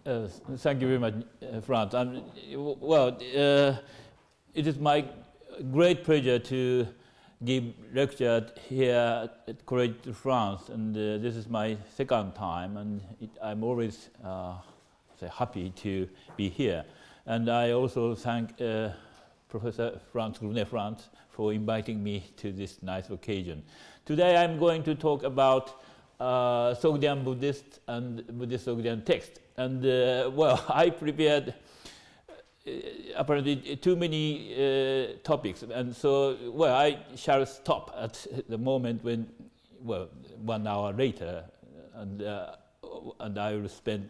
Thank you very much, Frantz. It is my great pleasure to give lecture here at Collège de France, and this is my second time, and I'm always happy to be here. And I also thank Professor Frantz Grenet for inviting me to this nice occasion. Today I'm going to talk about Sogdian Buddhist and Buddhist Sogdian text. And I prepared apparently too many topics, and so I shall stop at the moment when 1 hour later, and I will spend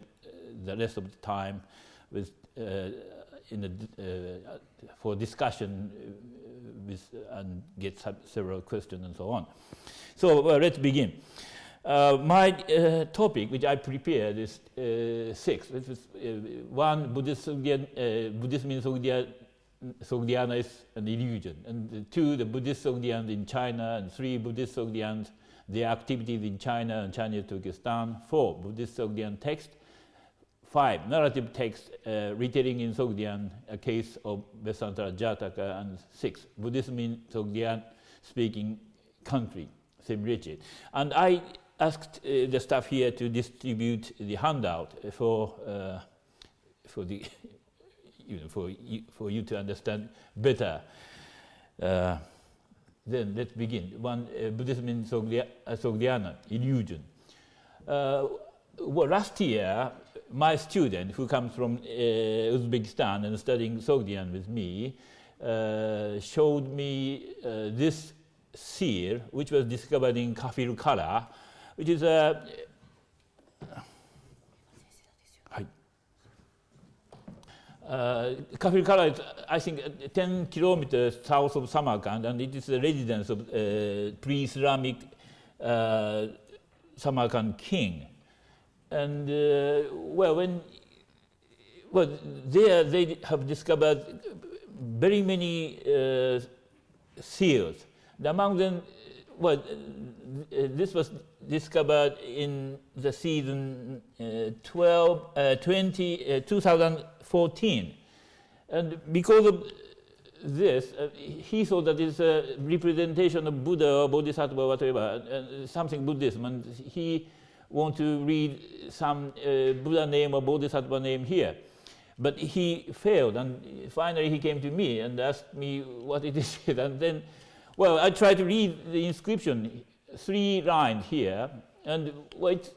the rest of the time with for discussion with and get several questions and so on. So let's begin. My topic, which I prepared, is 6. This is 1, Buddhist Sogdian, Buddhism in Sogdiana is an illusion, and 2, the Buddhist Sogdians in China, and 3, Buddhist Sogdians, their activities in China and Chinese Turkestan, 4, Buddhist Sogdian text, 5, narrative text retelling in Sogdian, a case of centrale Yutaka, and 6, Buddhism in Sogdian speaking country, Civilisation. And I asked the staff here to distribute the handout for the for you to understand better. Then let's begin. 1, Buddhism in Sogdiana, illusion. Last year, my student who comes from Uzbekistan and studying Sogdian with me showed me this seal, which was discovered in Kafir-Kala, which is a Kafir-Kala is, I think, 10 kilometers south of Samarkand, and it is the residence of pre-Islamic Samarkand king. And there they have discovered very many seals. Among them, this was discovered in the season 2014. And because of this, he thought that it's a representation of Buddha or Bodhisattva or whatever, something Buddhism, and he wanted to read some Buddha name or Bodhisattva name here. But he failed, and finally he came to me and asked me what it is. And then, I tried to read the inscription, 3 lines here, and it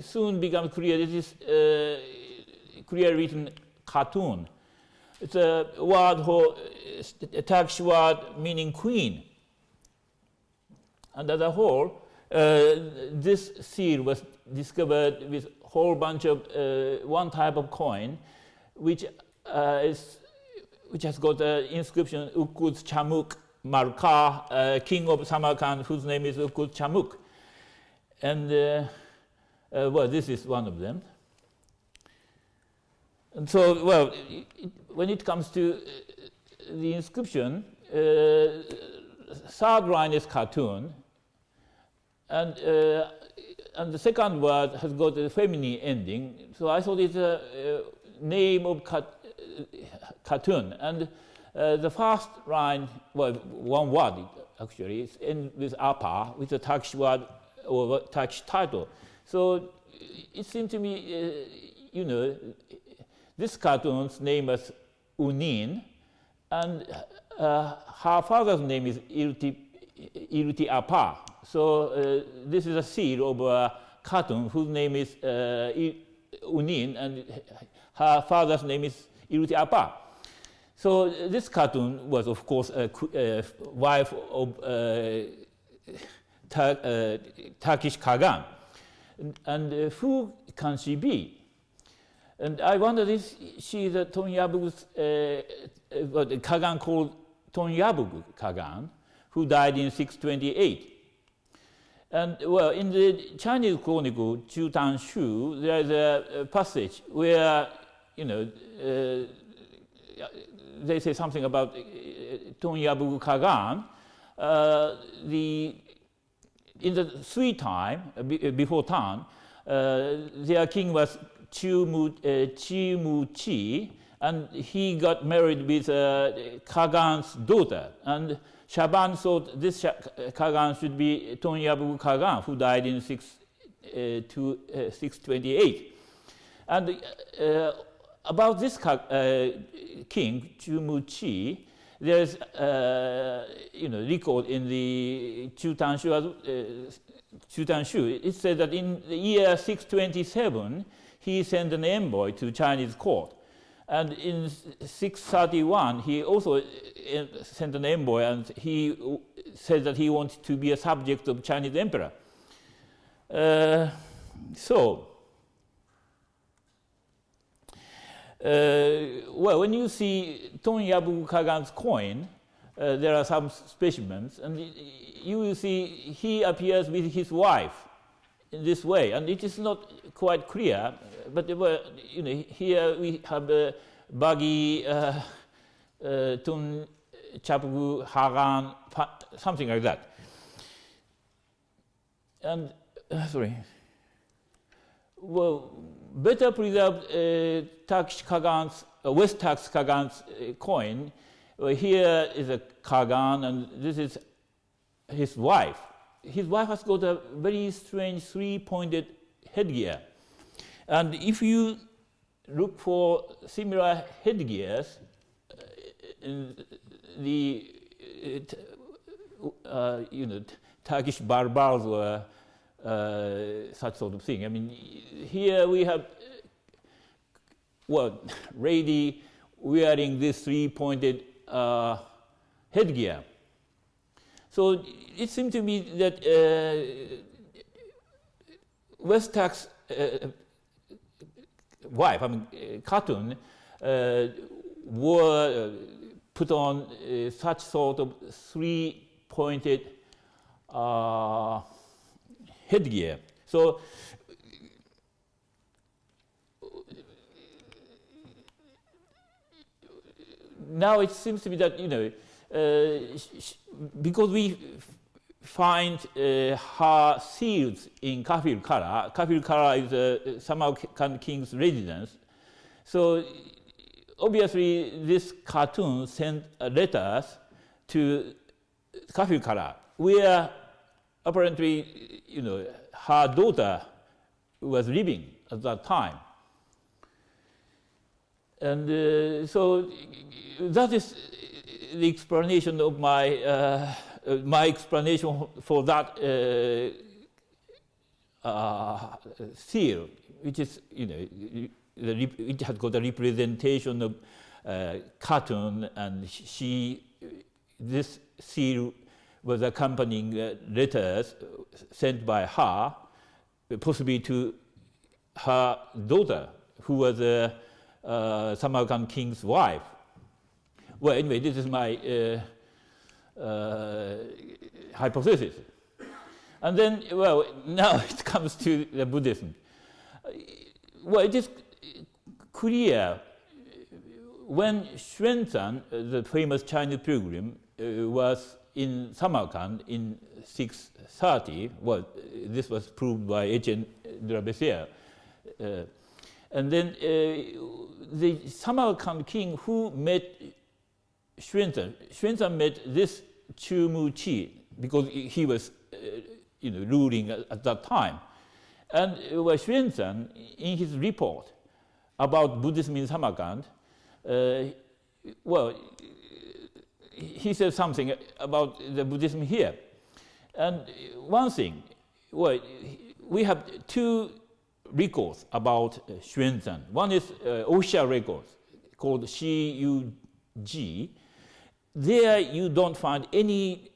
soon becomes clear. This is clearly written cartoon. It's a word for a Turkish word meaning queen. And as a whole, this seal was discovered with a whole bunch of one type of coin, which has got an inscription Ukut Chamuk Marka, king of Samarkand, whose name is Ukut Chamuk. And this is one of them. And so, when it comes to the inscription, third line is cartoon, and the second word has got a feminine ending. So I thought it's a name of cartoon. And the first line, one word actually, is ends with apa, with a Turkish word or Turkish title. So it seemed to me, this cartoon's name was Unin, and her father's name is Ilti Apa. So this is a seal of a cartoon whose name is Unin, and her father's name is Ilti Apa. So this cartoon was, of course, a wife of Turkish Kagan. And who can she be? And I wondered if she is a Tonyabugu's Kagan called Tonyabugu Kagan, who died in 628. And in the Chinese chronicle Chu Tan Shu, there is a passage where they say something about Tonyabugu Kagan. In the Sui time, before Tang, their king was Chi, and he got married with Kagan's daughter. And Shaban thought this Kagan should be Tonyabu Kagan, who died in 628. And about this king, Chi, there's record in the Chutanshu. It says that in the year 627, he sent an envoy to Chinese court. And in 631, he also sent an envoy, and he said that he wanted to be a subject of Chinese emperor. Well, when you see Tonyabu Kagan's coin, there are some specimens, and you will see he appears with his wife in this way, and it is not quite clear, but here we have Bagi Tun Chapu Hagan, something like that. And well, better preserved Turkish Kagan's, West Turkish Kagan's coin. Here is a Kagan, and this is his wife. His wife has got a very strange three-pointed headgear. And if you look for similar headgears in the Turkish barbars or such sort of thing. I mean, here we have lady wearing this three-pointed headgear. So it seemed to me that West Turk's wife, Khatun, put on such sort of three-pointed headgear. So now it seems to me that because we find her seals in Kafir Kara. Kafir Kara is Samarkand king's residence. So obviously this cartoon sent letters to Kafir Kara, where apparently her daughter was living at that time. And so that is the explanation of my explanation for that seal, which is it has got a representation of cartoon, and this seal was accompanying letters sent by her, possibly to her daughter, who was Samarkand king's wife. Well, anyway, this is my hypothesis. And then, well, now it comes to the Buddhism. Well, it is clear when Xuanzang, the famous Chinese pilgrim, was in Samarkand in 630. Well, this was proved by Etienne de la Bessière. And then the Samarkand king who met Xuanzang met this Chi because he was ruling at that time. And Xuanzang, in his report about Buddhism in Samarkand, he said something about the Buddhism here. And one thing, well, we have two records about Xuanzang. One is official records called CUG. There you don't find anything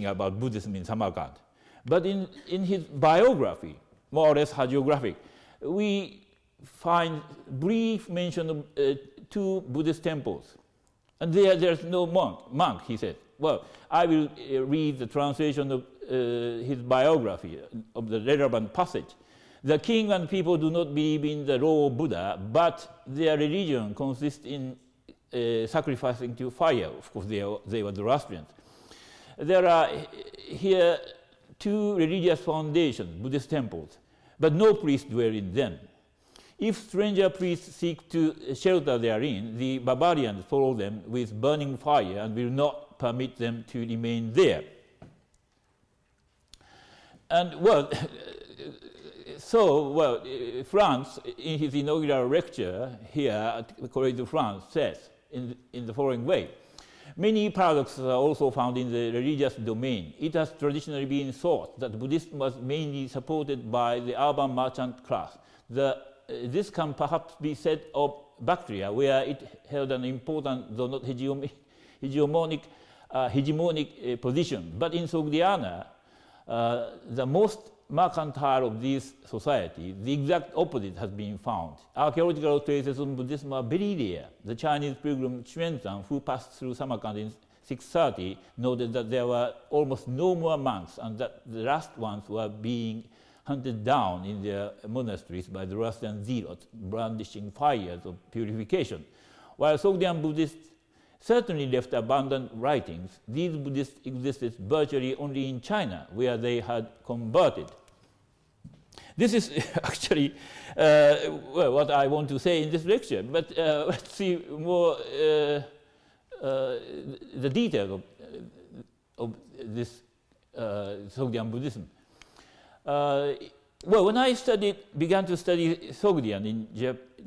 about Buddhism in Samarkand. But in his biography, more or less hagiographic, we find brief mention of two Buddhist temples. And there's no monk, he said. Well, I will read the translation of his biography of the relevant passage. The king and people do not believe in the law of Buddha, but their religion consists in sacrificing to fire. Of course, they were Zoroastrians. There are here two religious foundations, Buddhist temples, but no priests dwell in them. If stranger priests seek to shelter therein, the barbarians follow them with burning fire and will not permit them to remain there. And well, Frantz, in his inaugural lecture here at the Collège de France, says in the following way: many paradoxes are also found in the religious domain. It has traditionally been thought that Buddhism was mainly supported by the urban merchant class. This can perhaps be said of Bactria, where it held an important, though not hegemonic position. But in Sogdiana, the most mercantile of these societies, the exact opposite has been found. Archaeological traces of Buddhism are very rare. The Chinese pilgrim Xuanzang, who passed through Samarkand in 630, noted that there were almost no more monks and that the last ones were being hunted down in their monasteries by the Zoroastrian zealots, brandishing fires of purification. While Sogdian Buddhists certainly left abundant writings, these Buddhists existed virtually only in China, where they had converted. This is actually what I want to say in this lecture, but let's see more the details of this Sogdian Buddhism. When I began to study Sogdian in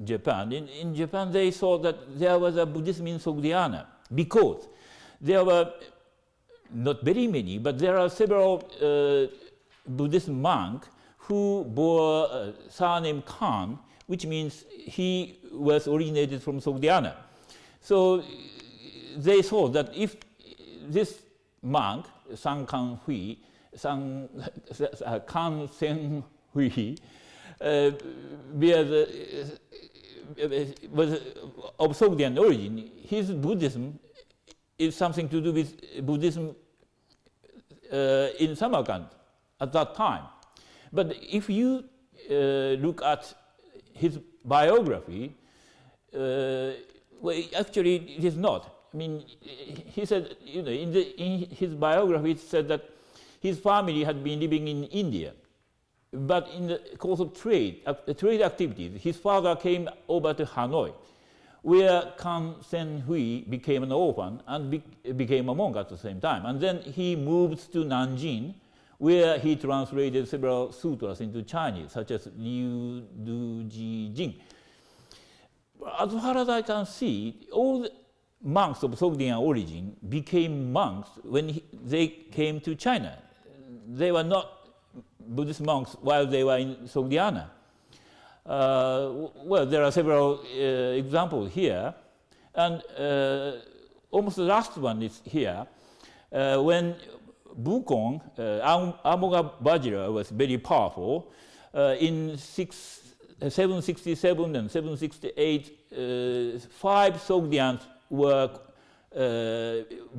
Japan, in Japan they saw that there was a Buddhism in Sogdiana because there were not very many, but there are several Buddhist monks who bore surname Khan, which means he was originated from Sogdiana. So they saw that if this monk, San Kan Hui, Kan Sen Hui, was of Sogdian origin, his Buddhism is something to do with Buddhism in Samarkand at that time. But if you look at his biography, actually it is not. I mean, he said, in his biography it said that his family had been living in India, but in the course of trade activities, his father came over to Hanoi, where Kan Sen Hui became an orphan and became a monk at the same time. And then he moved to Nanjing, where he translated several sutras into Chinese, such as Liu, Du, Ji, Jing. As far as I can see, all the monks of Sogdian origin became monks when they came to China. They were not Buddhist monks while they were in Sogdiana. There are several examples here, and almost the last one is here. When Bukong, Amoga Bajira, was very powerful, in 767 and 768, 5 Sogdians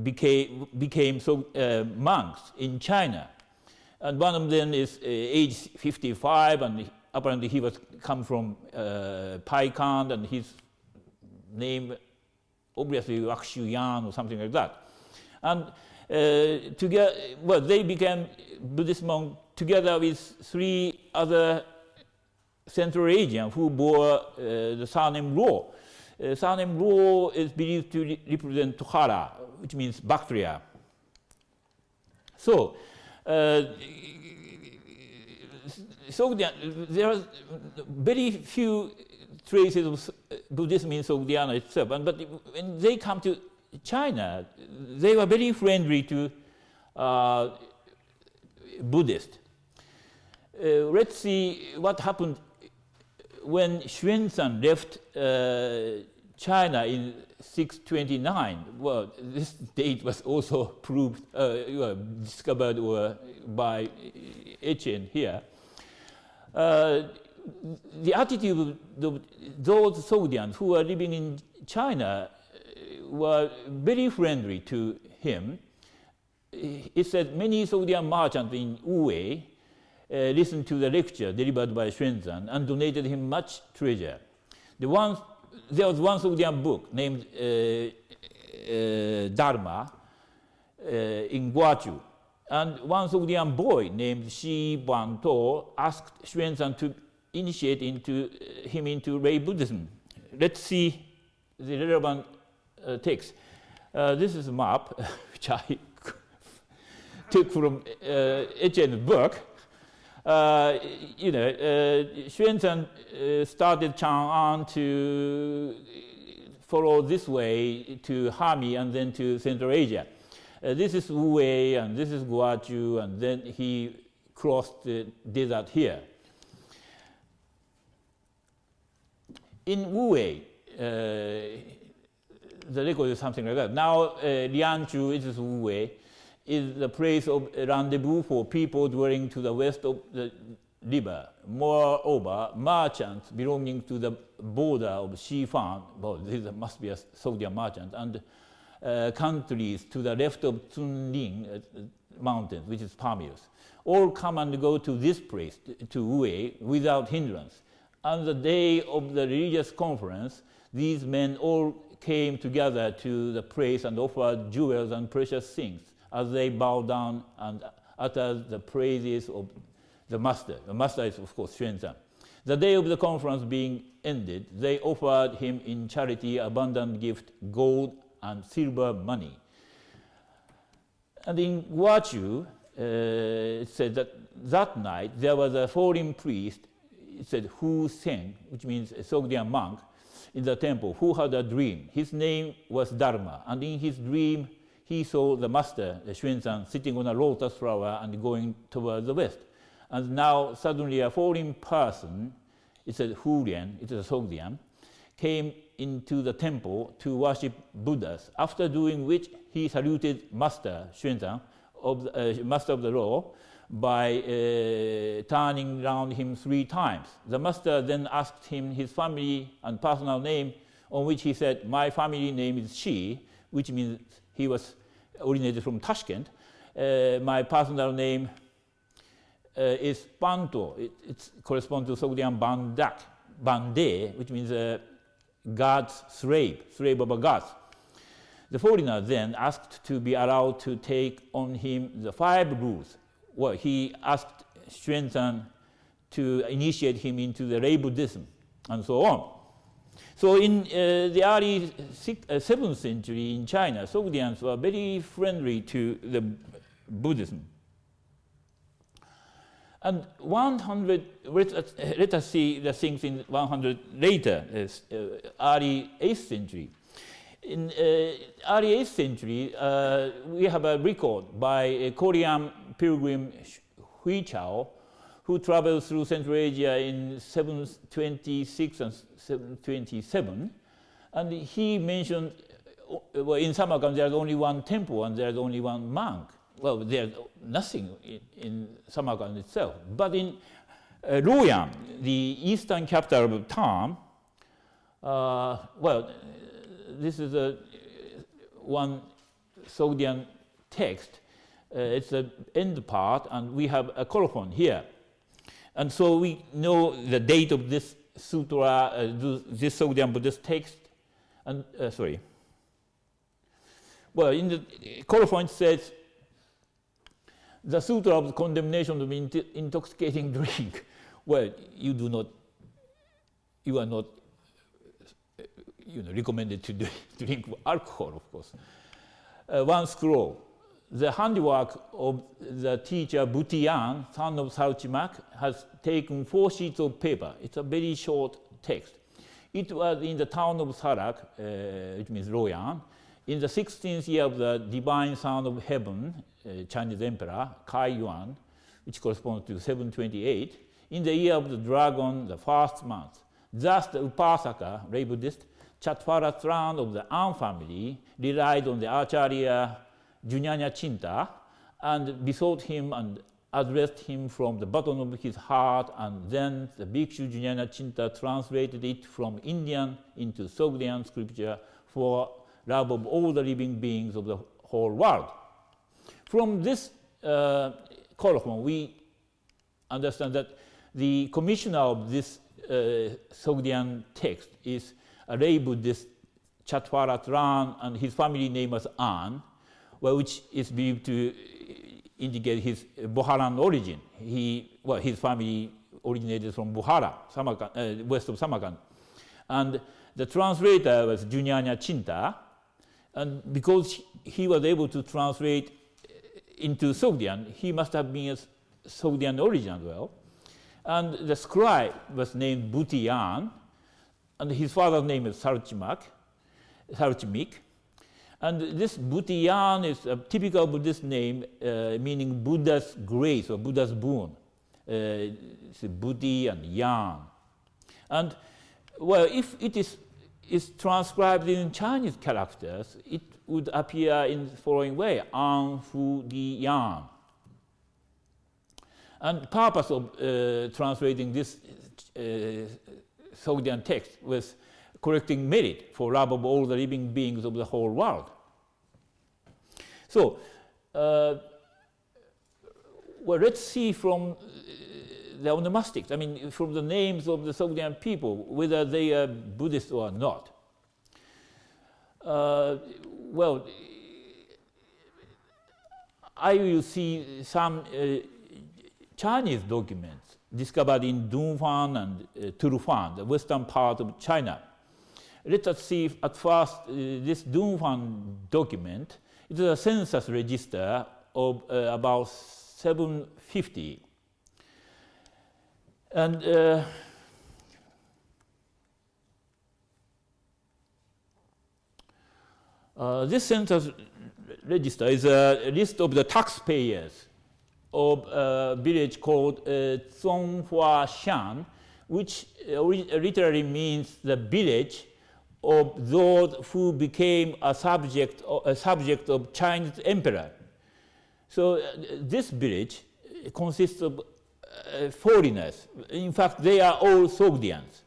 became monks in China. And one of them is age 55, and apparently he was come from Paikand, and his name obviously Wakshuyan or something like that. And they became Buddhist monks together with 3 other Central Asians who bore the surname Ro. Surname Ro is believed to represent Tohara, which means Bactria. So, Sogdian, there are very few traces of Buddhism in Sogdiana itself, but when they come to China, they were very friendly to Buddhists. Let's see what happened when Xuanzang left China in 629. Well, this date was also proved, discovered by Etienne here. The attitude of those Sogdians who were living in China were very friendly to him. It said many Sogdian merchants in Wuwei listened to the lecture delivered by Xuanzang and donated him much treasure. There was one Sogdian book named Dharma in Guachu, and one Sogdian boy named Shi Banto asked Xuanzang to initiate him into lay Buddhism. Let's see the relevant text. This is a map which I took from Etienne's book. Xuanzang started Chang'an to follow this way to Hami and then to Central Asia. This is Wu-wei and this is Guazhou, and then he crossed the desert here. In Wu-wei, the record is something like that. Now, Lianzhu, it is Wu-wei, is the place of rendezvous for people dwelling to the west of the river. Moreover, merchants belonging to the border of Xifan, well, this must be a Sogdian merchant, and countries to the left of Cunling mountains, which is Pamirs, all come and go to this place, to Wu-wei, without hindrance. On the day of the religious conference, these men all came together to the place and offered jewels and precious things as they bowed down and uttered the praises of the master. The master is, of course, Xuanzang. The day of the conference being ended, they offered him in charity abundant gift, gold and silver money. And in Guazhou, it said that night there was a foreign priest, it said Hu Sen, which means a Sogdian monk, in the temple, who had a dream. His name was Dharma, and in his dream he saw the master, Xuanzang, sitting on a lotus flower and going toward the west. And now suddenly a foreign person, it said Hu Lian, it is a Sogdian, came into the temple to worship Buddhas, after doing which he saluted Master Xuanzang, Master of the Law, by turning round him 3 times. The master then asked him his family and personal name, on which he said, "My family name is Shi," which means he was originated from Tashkent. My personal name is Banto. It corresponds to Sogdian Bandak, Bande, which means God's slave of a god. The foreigner then asked to be allowed to take on him the 5 rules. Well, he asked Xuanzang to initiate him into the lay Buddhism, and so on. So in the early 7th century in China, Sogdians were very friendly to the Buddhism. And 100, let us see the things in 100 later, early 8th century. In early 8th century, we have a record by a Korean pilgrim Hui Chao, who traveled through Central Asia in 726 and 727. And he mentioned, well, in Samarkand there's only one temple and there's only one monk. Well, there's nothing in Samarkand itself. But in Luoyang, the eastern capital of Tam, well, this is one Sogdian text. It's the end part, and we have a colophon here. And so we know the date of this sutra, this Sogdian Buddhist text. And sorry. Well, in the colophon it says, "The sutra of the condemnation of intoxicating drink." Well, you are not recommended to drink alcohol, of course. One scroll. The handiwork of the teacher Butian, son of Salchimak, has taken 4 sheets of paper. It's a very short text. It was in the town of Sarak, which means Luoyang, in the 16th year of the divine Son of Heaven, Chinese Emperor, Kai Yuan, which corresponds to 728, in the year of the dragon, the 1st month. Thus the Upasaka, lay Buddhist, Chatvaratran of the An family, relied on the Acharya Junyanya Chinta and besought him and addressed him from the bottom of his heart, and then the Bhikshu Junyanya Chinta translated it from Indian into Sogdian scripture for love of all the living beings of the whole world. From this colophon, we understand that the commissioner of this Sogdian text is a lay Buddhist Chatvaratran, and his family name was An, which is believed to indicate his Boharan origin. His family originated from Bukhara, west of Samarkand. And the translator was Junyanya Chinta, and because he was able to translate into Sogdian, he must have been a Sogdian origin as well. And the scribe was named Butiyan, and his father's name is Sarchimik. And this Butiyan is a typical Buddhist name, meaning Buddha's grace or Buddha's boon. It's Buddhi and Yan. And well, if it is transcribed in Chinese characters, it would appear in the following way: An, Fu, Di, Yan. And the purpose of translating this Sogdian text was collecting merit for love of all the living beings of the whole world. So, well, let's see from the onomastics, I mean, from the names of the Sogdian people, whether they are Buddhist or not. Well, I will see some Chinese documents discovered in Dunhuan and Turfan, the western part of China. Let us see at first this Dunhuan document. It is a census register of about 750. And this census register is a list of the taxpayers of a village called Zhonghuashan, which literally means the village of those who became a subject of Chinese emperor. So this village consists of foreigners. In fact, they are all Sogdians.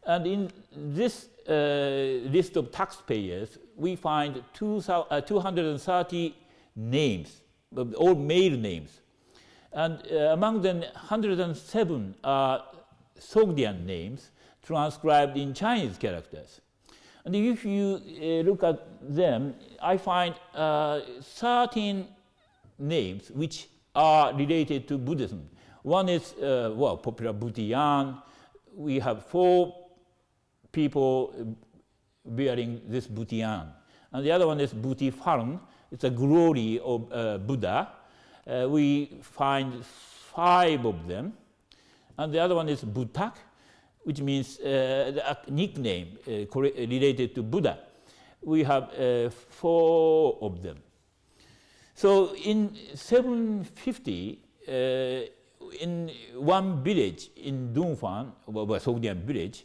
And in this list of taxpayers, we find 230 names, all male names. And among them, 107 are Sogdian names transcribed in Chinese characters. And if you look at them, I find 13 names which are related to Buddhism. One is, well, popular Butiyan. We have 4 people bearing this Butiyan. And the other one is Butifarn. It's a glory of Buddha. We find 5 of them. And the other one is Butak, which means a nickname related to Buddha. We have 4 of them. So in 750, in one village in Dunhuan, well, Sogdian village,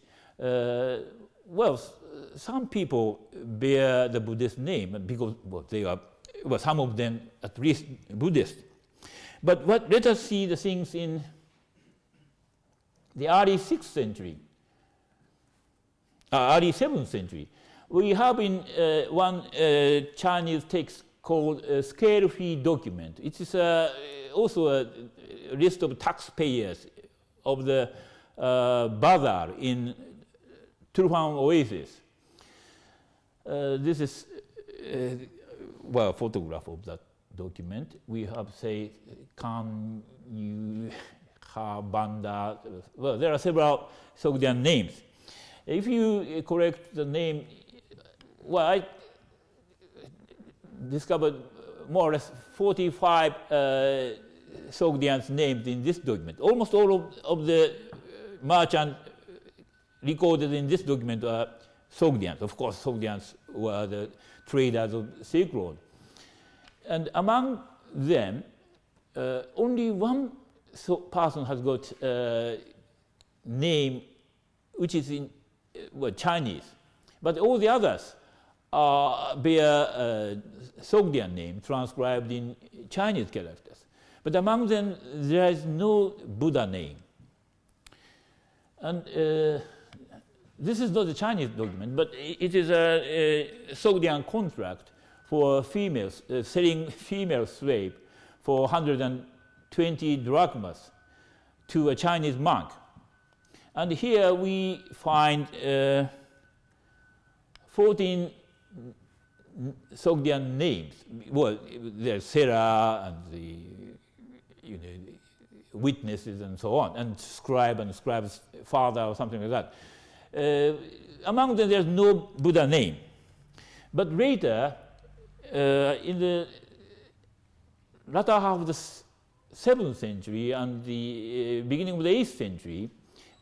well, some people bear the Buddhist name because they are, well, some of them at least Buddhist. But let us see the things in the early 6th century, early 7th century. We have in one Chinese text called a scale fee document. It is also a list of taxpayers of the bazaar in Turfan Oasis. This is well, a photograph of that document. We have, say, Kan Yu Ha Banda. Well, there are several Sogdian names. If you correct the name, well, I discovered more or less 45 Sogdians named in this document. Almost all of the merchants recorded in this document are Sogdians. Of course, Sogdians were the traders of Silk Road. And among them, only one person has got a name which is in Chinese. But all the others bear Sogdian name transcribed in Chinese characters. But among them, there is no Buddha name. And this is not a Chinese document, but it is a Sogdian contract for females, selling female slave for 120 drachmas to a Chinese monk. And here we find 14 Sogdian names. Well, there's Sera and the witnesses and so on, and scribe's father or something like that. Among them, there's no Buddha name. But later, in the latter half of the 7th century and the beginning of the 8th century,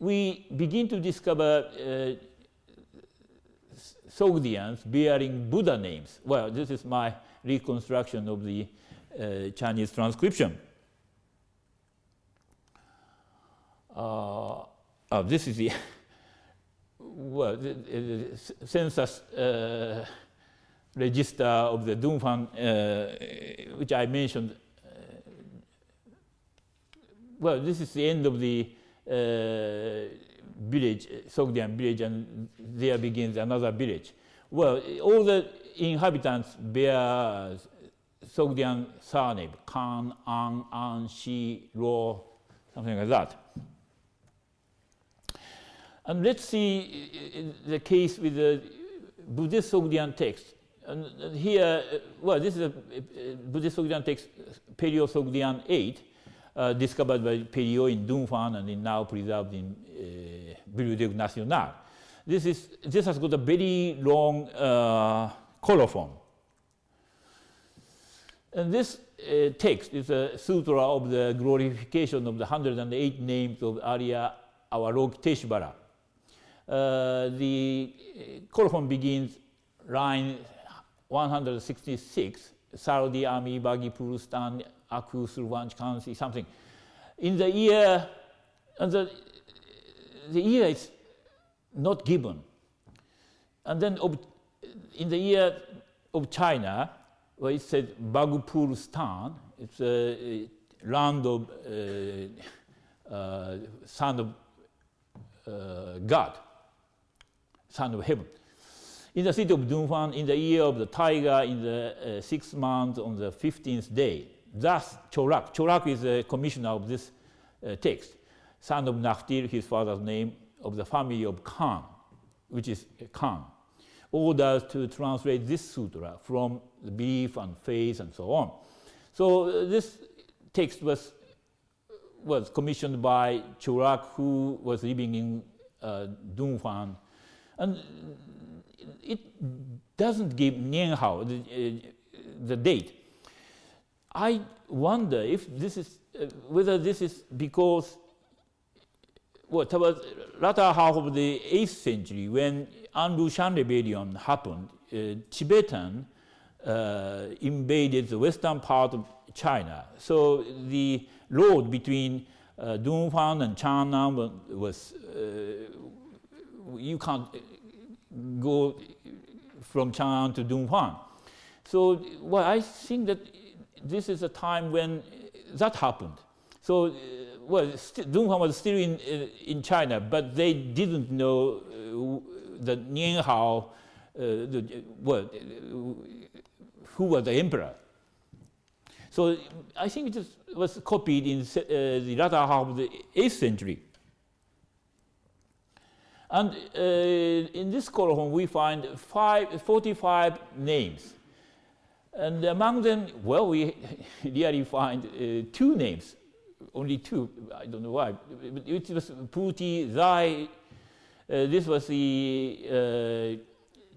we begin to discover Sogdians bearing Buddha names. Well, this is my reconstruction of the Chinese transcription. This is the the census register of the Dunhuang, which I mentioned. Well, this is the end of the village, Sogdian village, and there begins another village. Well, all the inhabitants bear Sogdian surname, Kan, An, Shi, Ro, something like that. And let's see the case with the Buddhist Sogdian text. And here, well, this is a Buddhist Sogdian text, Paleo-Sogdian 8, discovered by Paleo in Dunhuang and is now preserved in Bibliothèque Nationale. This has got a very long colophon. And this text is a sutra of the glorification of the 108 names of Arya Avalokiteshvara. The colophon begins line 166, Sardi, Ami, Bagi, Purustan, Aku, Survanch, Kansi, something. In the year, and the year is not given. And then in the year of China, where it said Bagupurustan, it's a land of son of God, son of heaven. In the city of Dunhuang, in the year of the tiger, in the 6th month, on the 15th day. Thus, Chorak is a commissioner of this text, son of Naftir, his father's name, of the family of Khan, which is Khan, orders to translate this sutra from the belief and faith and so on. So this text was commissioned by Chorak, who was living in Dunhuang, and it doesn't give Nianhao the date. I wonder if this is whether this is because towards latter half of the 8th century, when An-Lushan rebellion happened, Tibetan invaded the western part of China. So the road between Dunhuang and Chang'an was you can't go from Chang'an to Dunhuang. So I think that this is a time when that happened. So Dunhuang was still in China, but they didn't know the Nianhao, who was the emperor. So I think it was copied in the latter half of the 8th century. And in this colophon, we find 45 names. And among them, we really find 2 names, only 2, I don't know why. It was Puti, Zai, this was the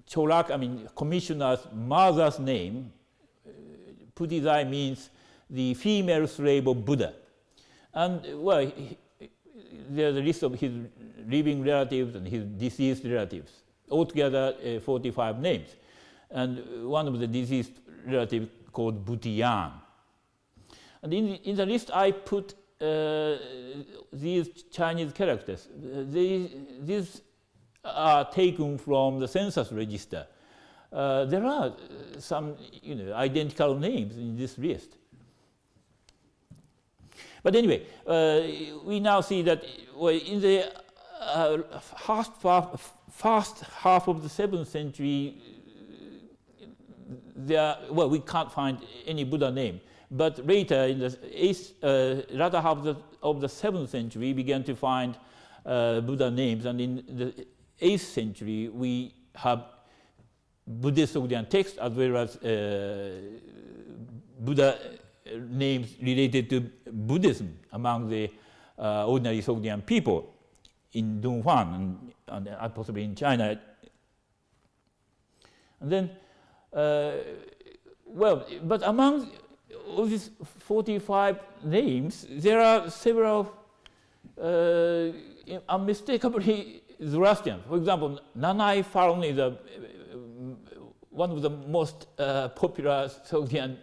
Chorak, commissioner's mother's name. Puti Zai means the female slave of Buddha. And there's a list of his living relatives and his deceased relatives, altogether 45 names. And one of the deceased relatives called Butiyan. And in the list I put these Chinese characters. These are taken from the census register. There are some identical names in this list. But anyway, we now see that in the first half of the 7th century, we can't find any Buddha name. But later, in the latter half of the 7th century, we began to find Buddha names. And in the 8th century, we have Buddhist Sogdian text as well as Buddha names related to Buddhism among the ordinary Sogdian people in Dunhuan and possibly in China. And then, but among all these 45 names, there are several unmistakably Zoroastrian. For example, Nanai Faron is one of the most popular Sogdian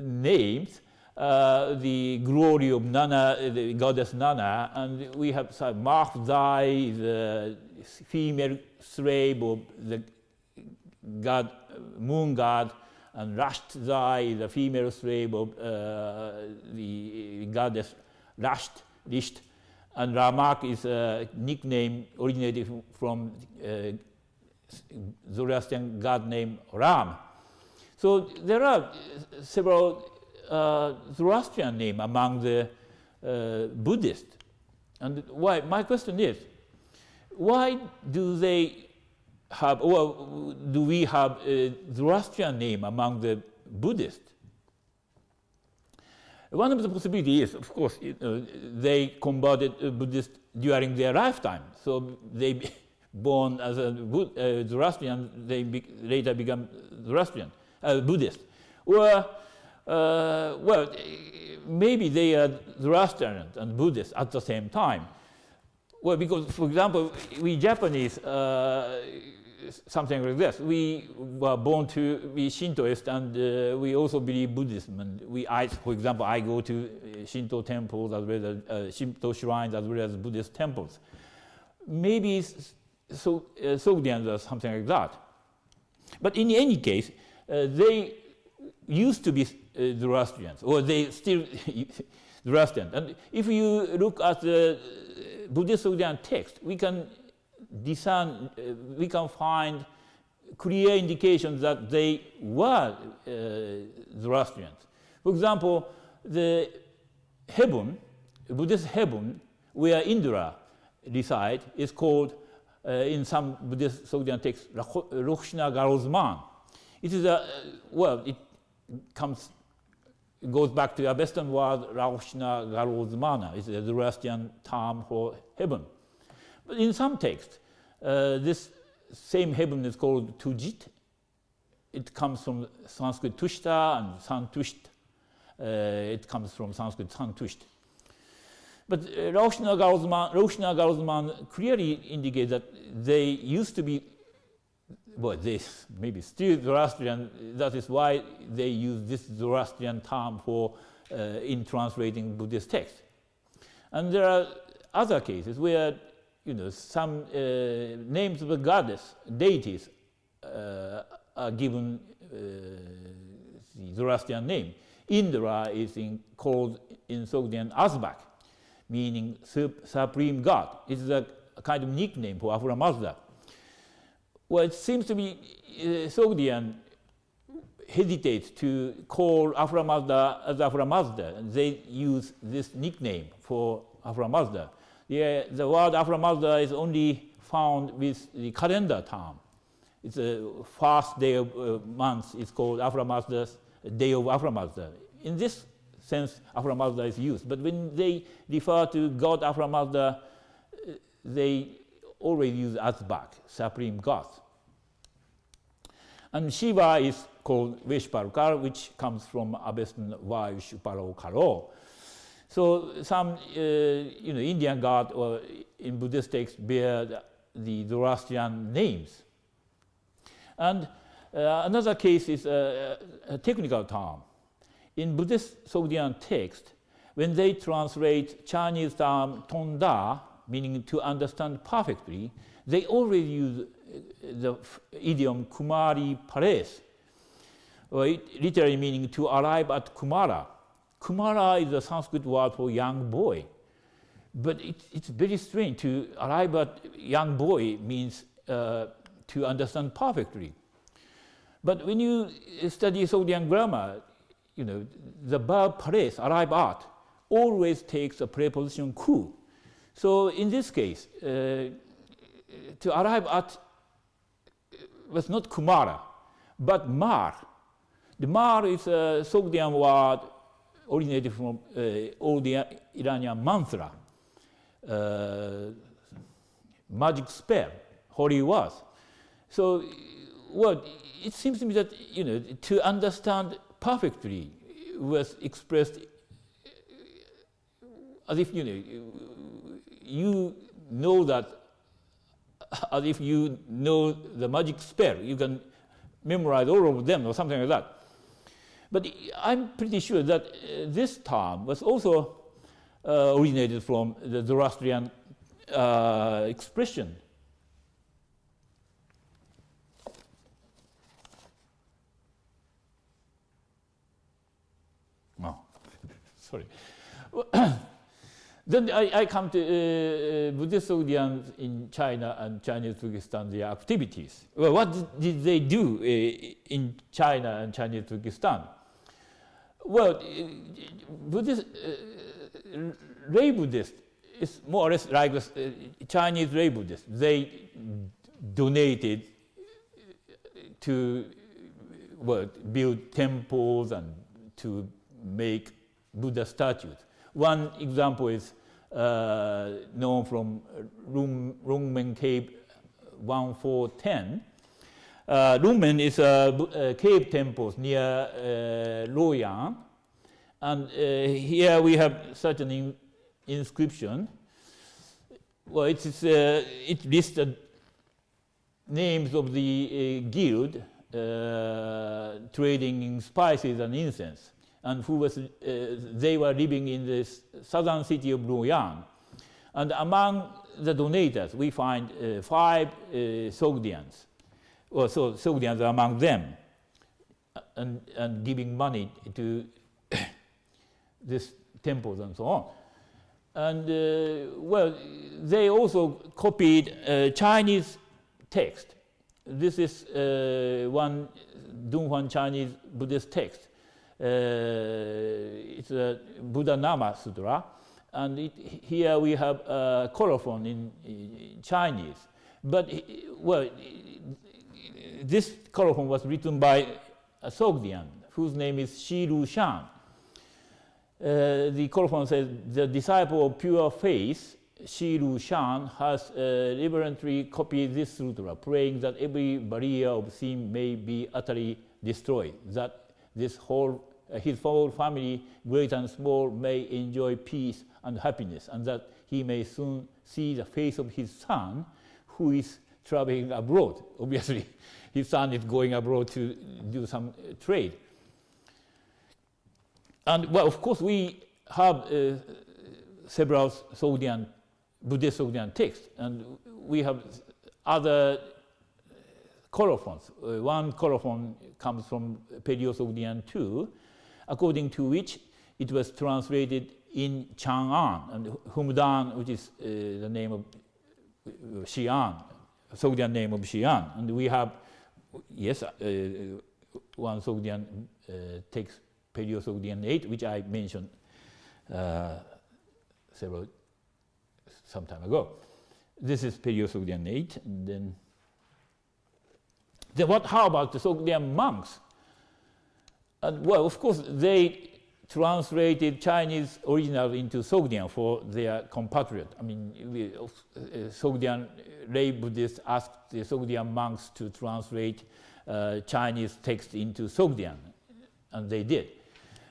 names. The glory of Nana, the goddess Nana, and we have Mahzai, the female slave of the god, moon god, and Rashtzai, the female slave of the goddess Risht, and Ramak is a nickname originated from Zoroastrian god named Ram. So there are several Zoroastrian names among the Buddhists. And why? My question is, why do they have, or do we have a Zoroastrian name among the Buddhists? One of the possibilities is, of course, they converted Buddhist during their lifetime. So they born as a Zoroastrian, they later become Zoroastrian, Buddhist. Or, well, maybe they are Zoroastrian and Buddhist at the same time. Well, because, for example, we Japanese, something like this. We were born to be Shintoist, and we also believe Buddhism. And for example, I go to Shinto temples as well as Shinto shrines as well as Buddhist temples. Maybe Sogdians or something like that. But in any case, they used to be Zoroastrians, or they still Zoroastrian. And if you look at the Buddhist Sogdian text, we can discern, we can find clear indications that they were Zoroastrians. For example, the heaven, Buddhist heaven, where Indra resides, is called in some Buddhist Sogdian texts Lakshna Garozman. It is it goes back to a Western word Lakshna Garozmana. It's a Zoroastrian term for heaven. But in some texts, this same heaven is called Tujit. It comes from Sanskrit Tushta and Santusht. It comes from Sanskrit Santusht. But Lakshna Garozman clearly indicates that they used to be, well, they maybe still Zoroastrian. That is why they use this Zoroastrian term for in translating Buddhist text. And there are other cases where some names of the goddess, deities, are given the Zoroastrian name. Indra is called in Sogdian Azbak, meaning supreme god. It is a kind of nickname for Ahura Mazda. Well, it seems to me Sogdian hesitates to call Ahura Mazda as Ahura Mazda. They use this nickname for Ahura Mazda. The word Ahura Mazda is only found with the calendar term. It's the first day of month. It's called Ahura Mazda's Day of Ahura Mazda. In this sense, Ahura Mazda is used. But when they refer to God Ahura Mazda, they always use Azbak, supreme god. And Shiva is called Veshparukar, which comes from Avestan Vaishuparo. So some Indian god or in Buddhist texts bear the Zoroastrian names. And another case is a technical term. In Buddhist Sogdian text, when they translate Chinese term tonda, meaning to understand perfectly, they always use the idiom Kumari Pares, or literally meaning to arrive at Kumara. Kumara is a Sanskrit word for young boy. But it's very strange. To arrive at young boy means to understand perfectly. But when you study Sogdian grammar, the verb pares, arrive at, always takes a preposition ku. So in this case, to arrive at was not Kumara, but Mar. The Mar is a Sogdian word originated from old Iranian mantra, magic spell, holy words. So, well, it seems to me that to understand perfectly was expressed as if you know that, as if you know the magic spell, you can memorize all of them or something like that. But I'm pretty sure that this term was also originated from the Zoroastrian expression. Oh, sorry. Then I come to Buddhist Sogdians in China and Chinese Turkestan, their activities. Well, what did they do in China and Chinese Turkestan? Well, Buddhist, lay Buddhist is more or less like Chinese lay Buddhist. They donated to build temples and to make Buddha statues. One example is known from Rungmen Cave 1410. Rungmen is a cave temple near Luoyang, and here we have such an inscription. Well, it lists the names of the guild trading in spices and incense, and they were living in the southern city of Luoyang. And among the donators, we find 5 Sogdians. Well, so Sogdians are among them, and giving money to these temples and so on. And well, they also copied Chinese text. This is one Dunhuan Chinese Buddhist text. It's a Buddha Nama Sutra, and here we have a colophon in Chinese. But well, this colophon was written by a Sogdian whose name is Shi Lu Shan. The colophon says, the disciple of pure faith, Shi Lu Shan, has reverently copied this sutra, praying that every barrier of sin may be utterly destroyed, that his whole family, great and small, may enjoy peace and happiness, and that he may soon see the face of his son, who is traveling abroad. Obviously, his son is going abroad to do some trade. And well, of course, we have several Buddhist Sogdian texts, and we have other colophons. One colophon comes from Paleo-Sogdian too, according to which it was translated in Chang'an, and Humdan, which is the name of Xi'an, Sogdian name of Xi'an. And we have, yes, one Sogdian text, Paleo-Sogdian 8, which I mentioned some time ago. This is Paleo-Sogdian 8. And then how about the Sogdian monks? And well, of course, they translated Chinese original into Sogdian for their compatriot. I mean, Sogdian lay Buddhists asked the Sogdian monks to translate Chinese text into Sogdian, and they did.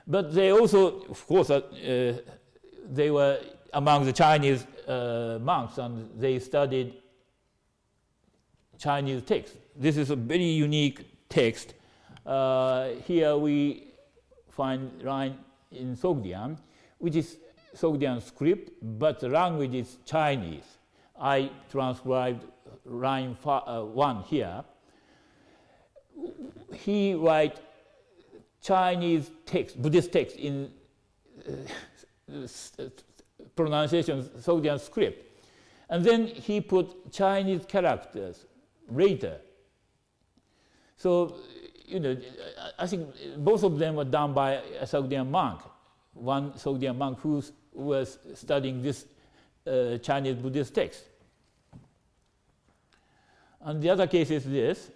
But they also, of course, they were among the Chinese monks, and they studied Chinese text. This is a very unique text. Here we find line in Sogdian, which is Sogdian script, but the language is Chinese. I transcribed line 1 here. He writes Chinese text, Buddhist text in pronunciation Sogdian script. And then he put Chinese characters later. So, I think both of them were done by a Sogdian monk. One Sogdian monk who was studying this Chinese Buddhist text. And the other case is this.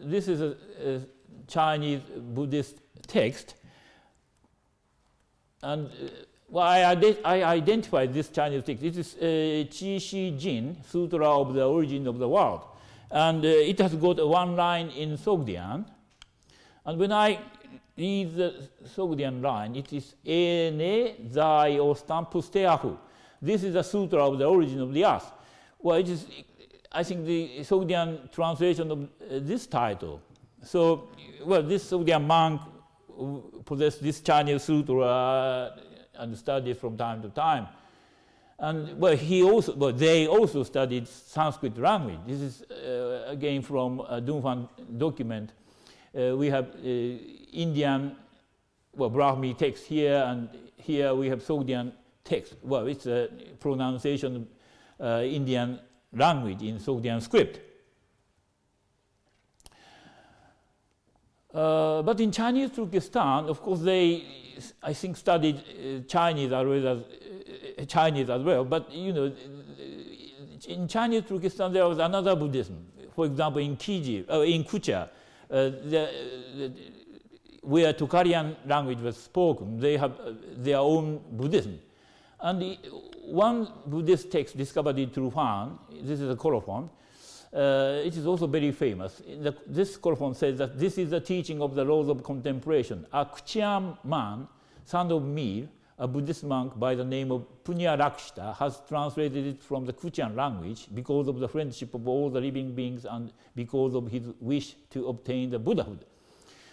This is a Chinese Buddhist text And well, I identified this Chinese text. It is Qi Shi Jin, Sutra of the Origin of the World. And it has got one line in Sogdian. And when I read the Sogdian line, it is E ne zai o stampus teahu. This is the Sutra of the Origin of the Earth. Well, it is, I think, the Sogdian translation of this title. So, well, this Sogdian monk possessed this Chinese sutra and studied from time to time. And well, they also studied Sanskrit language. This is again from a Dunhuang document. We have Indian, well, Brahmi text here, and here we have Sogdian text. Well, it's a pronunciation of Indian language in Sogdian script. But in Chinese Turkestan, of course, they, I think, studied Chinese as well. But you know, in Chinese Turkestan there was another Buddhism. For example, in Kucha, where Tokharian language was spoken, they have their own Buddhism. And one Buddhist text discovered in Dunhuang, this is a colophon. It is also very famous. This colophon says that this is the teaching of the laws of contemplation. A Kuchian man, son of Mir, a Buddhist monk by the name of Punya-Rakshita, has translated it from the Kuchian language because of the friendship of all the living beings and because of his wish to obtain the Buddhahood.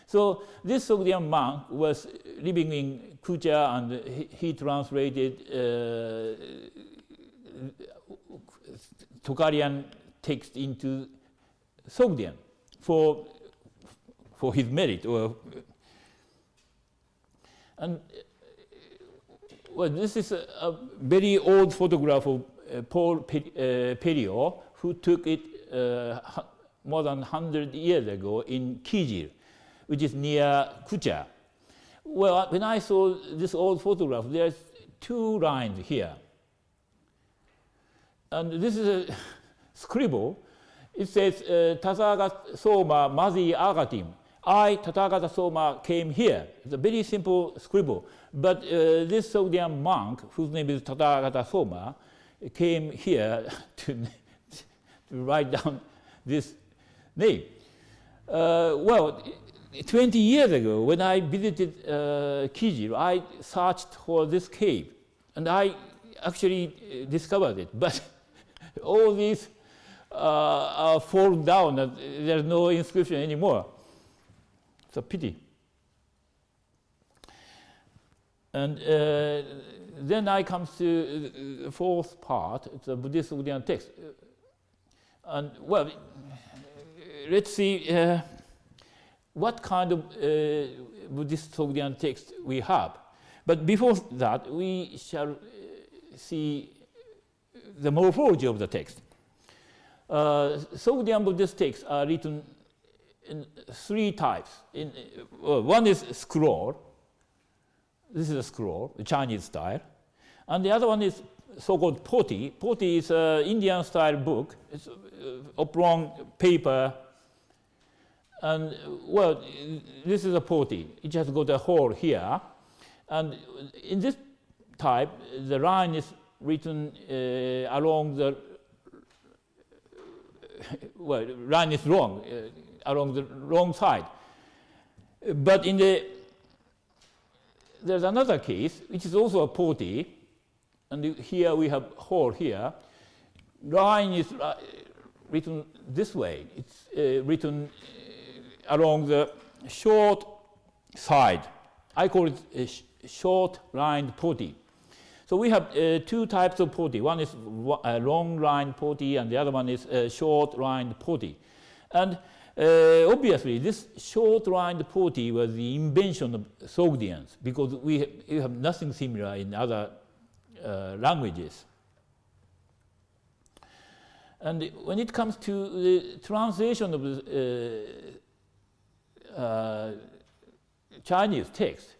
So this Sogdian monk was living in Kucha, and he translated Tokharian text into Sogdian for his merit. And well, this is a very old photograph of Paul Perriot, who took it more than 100 years ago in Kijir, which is near Kucha. Well, when I saw this old photograph, there's two lines here. And this is a scribble. It says, Tathagat Soma Mazi Agatim. I, Tathagata Soma, came here. It's a very simple scribble. But this Sogdian monk, whose name is Tathagata Soma, came here to write down this name. Well, 20 years ago, when I visited Kijir, I searched for this cave, and I actually discovered it. But all these are fallen down, and there's no inscription anymore. It's a pity. And then I come to the fourth part. It's a Buddhist Sogdian text. And well, let's see what kind of Buddhist Sogdian text we have. But before that, we shall see the morphology of the text. Sogdian Buddhist texts are written in three types. One is scroll. This is a scroll, the Chinese style. And the other one is so-called poti. Poti is an Indian style book. It's oblong paper. And well, this is a poti. It has got a hole here. And in this type, the line is written along the, well, line is wrong, along the wrong side. But in there's another case, which is also a poti, and here we have hole here. Line is written this way. It's written along the short side. I call it a short-lined poti. So we have two types of poti. One is a long-lined poti, and the other one is a short-lined poti. And obviously, this short-lined poti was the invention of Sogdians, because we have nothing similar in other languages. And when it comes to the translation of the Chinese text,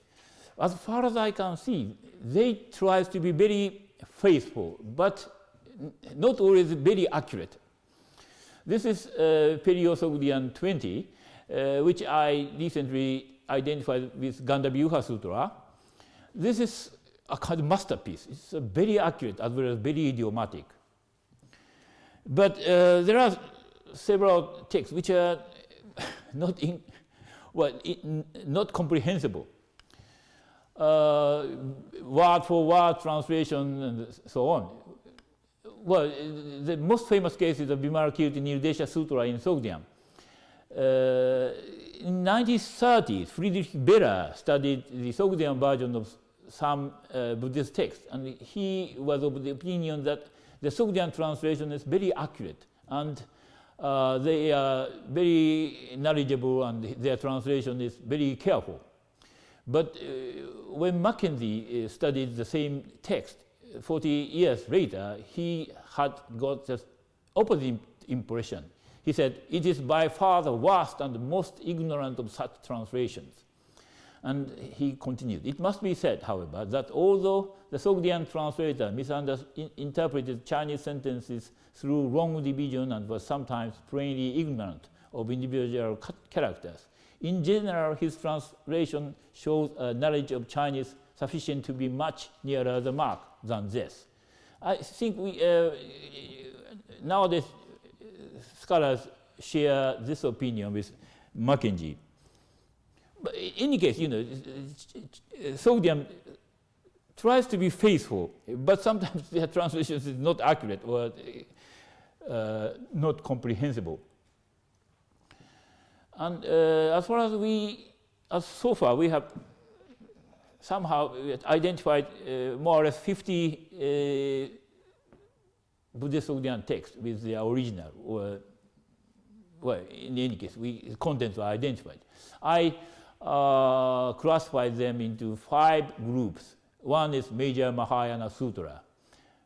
as far as I can see, they try to be very faithful, but not always very accurate. This is Perriot Sogdian 20, which I recently identified with Gandavyuha Sutra. this is a kind of masterpiece. It's very accurate as well as very idiomatic. But there are several texts which are not not comprehensible. Word for word translation and so on. Well, the most famous case is the Vimalakirti Nirdesha Sutra in Sogdian. In 1930s, Friedrich Beller studied the Sogdian version of some Buddhist texts, and he was of the opinion that the Sogdian translation is very accurate, and they are very knowledgeable, and their translation is very careful. But when Mackenzie studied the same text 40 years later, he had got the opposite impression. He said, it is by far the worst and most ignorant of such translations. And he continued, it must be said, however, that although the Sogdian translator misinterpreted Chinese sentences through wrong division and was sometimes plainly ignorant of individual characters, in general, his translation shows a knowledge of Chinese sufficient to be much nearer the mark than this. I think we nowadays scholars share this opinion with Mackenzie. But in any case, Sogdian tries to be faithful, but sometimes their translation is not accurate or not comprehensible. And as far as so far, we have somehow identified more or less 50 Buddhist Sogdian texts with their original, or well, in any case, contents are identified. I classified them into 5 groups. One is Major Mahayana Sutra,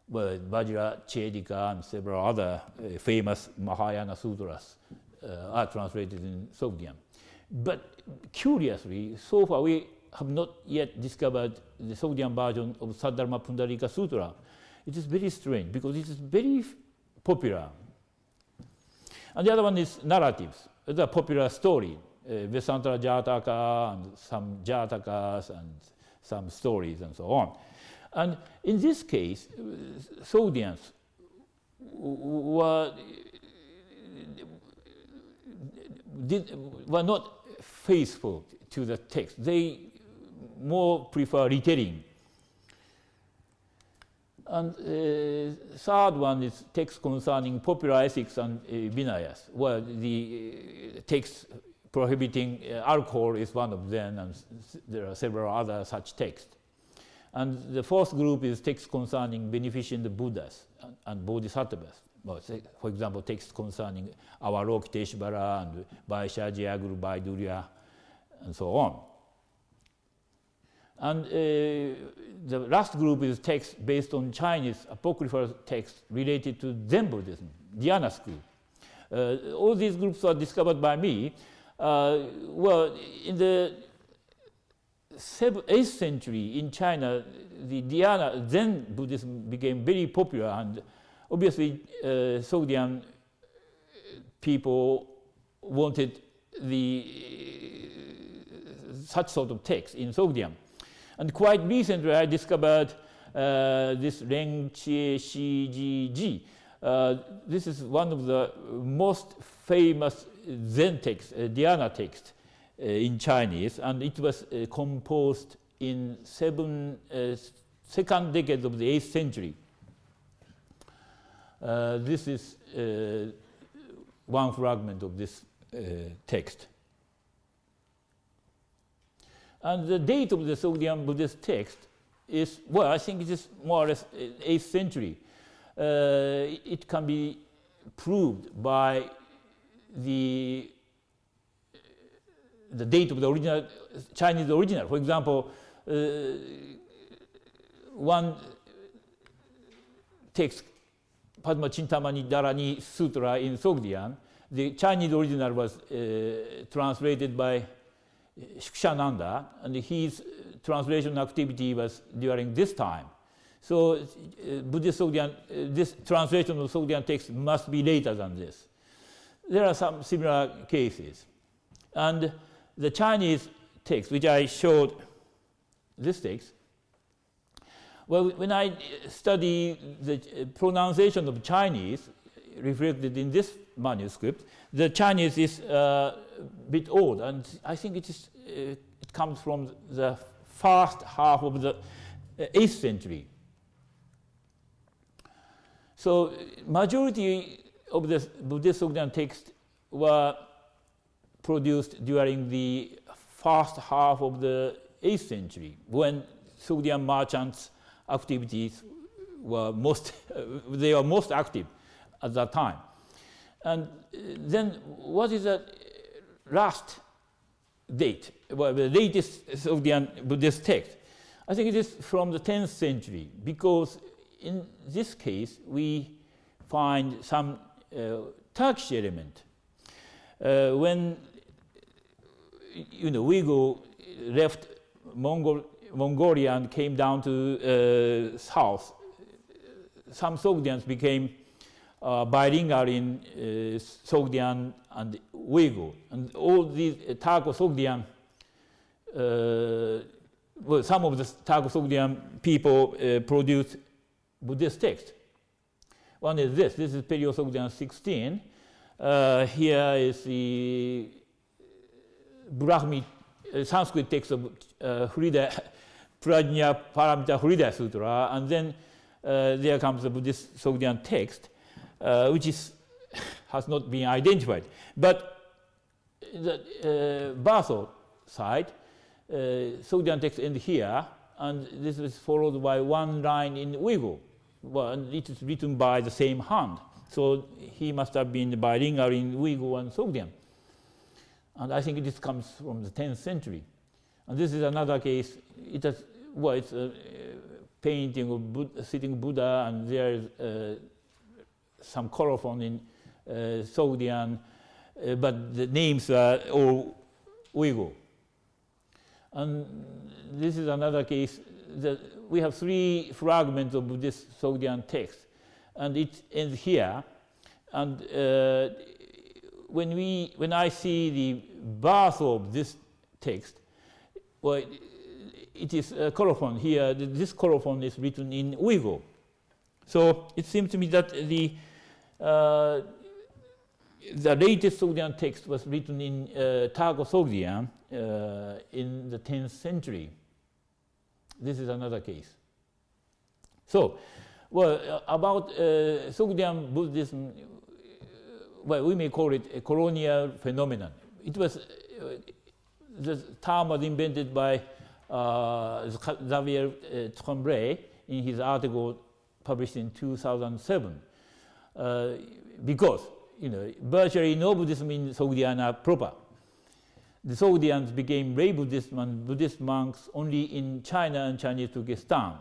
where Vajra, Chedika, and several other famous Mahayana sutras are translated in Sogdian. But curiously, so far we have not yet discovered the Sogdian version of Saddharma Pundarika Sutra. It is very strange because it is very popular. And the other one is narratives. It's a popular story. Vesantara Jataka and some Jatakas and some stories and so on. And in this case, Sogdians were not faithful to the text. They more prefer retelling. And third one is text concerning popular ethics and Vinayas, where the text prohibiting alcohol is one of them, and there are several other such texts. And the fourth group is text concerning beneficent Buddhas and Bodhisattvas. Well, for example, text concerning Avalokiteshvara and Vaishajya, Vaidurya, and so on. And the last group is text based on Chinese apocryphal texts related to Zen Buddhism, Dhyana school. All these groups are discovered by me. Well, in the 8th century in China, the Dhyana, Zen Buddhism became very popular, and obviously Sogdian people wanted such sort of text in Sogdian. And quite recently I discovered this Ren Chie Shi Ji Ji. This is one of the most famous Zen text, Dhyana text in Chinese, and it was composed in second decade of the 8th century. This is one fragment of this text. And the date of the Sogdian Buddhist text is, well, I think it is more or less 8th century. It can be proved by the date of the original, Chinese original. For example, one text, Padma Chintamani Dharani Sutra in Sogdian, the Chinese original was translated by Shukshananda, and his translation activity was during this time. So Buddhist Sogdian, this translation of Sogdian text must be later than this. There are some similar cases. And the Chinese text, which I showed, this text, Well, when I study the pronunciation of Chinese reflected in this manuscript, the Chinese is a bit old, and I think it comes from the first half of the 8th century. So majority of the Buddhist Sogdian texts were produced during the first half of the 8th century, when Sogdian merchants' activities were most active at that time. And then what is the last date, well, the latest Sogdian Buddhist text? I think it is from the 10th century, because in this case we find some Turkish element. When Uyghur left Mongolia and came down to south, some Sogdians became bilingual in Sogdian and Uyghur, and all these Turco-Sogdian, some of the Turco-Sogdian people produced Buddhist text. One is this is Paleo-Sogdian 16. Here is the Brahmi Sanskrit text of Prajna Paramita Hridaya Sutra, and then there comes the Buddhist Sogdian text, which has not been identified. But the Basel side, Sogdian text ends here, and this is followed by one line in Uyghur. Well, and it is written by the same hand. So he must have been bilingual in Uyghur and Sogdian. And I think this comes from the 10th century. And this is another case. It's a painting of sitting Buddha, and there is some colophon in Sogdian, but the names are all Uyghur. And this is another case. We have 3 fragments of Buddhist Sogdian text, and it ends here. And when I see the birth of this text, well, it is a colophon here. This colophon is written in Uyghur. So it seems to me that the latest Sogdian text was written in Turco-Sogdian in the 10th century. This is another case. So, well, about Sogdian Buddhism, well, we may call it a colonial phenomenon. It was, the term was invented by Xavier Tremblay in his article published in 2007, because virtually no Buddhism in Sogdiana proper. The Sogdians became lay Buddhists and Buddhist monks only in China and Chinese Turkestan.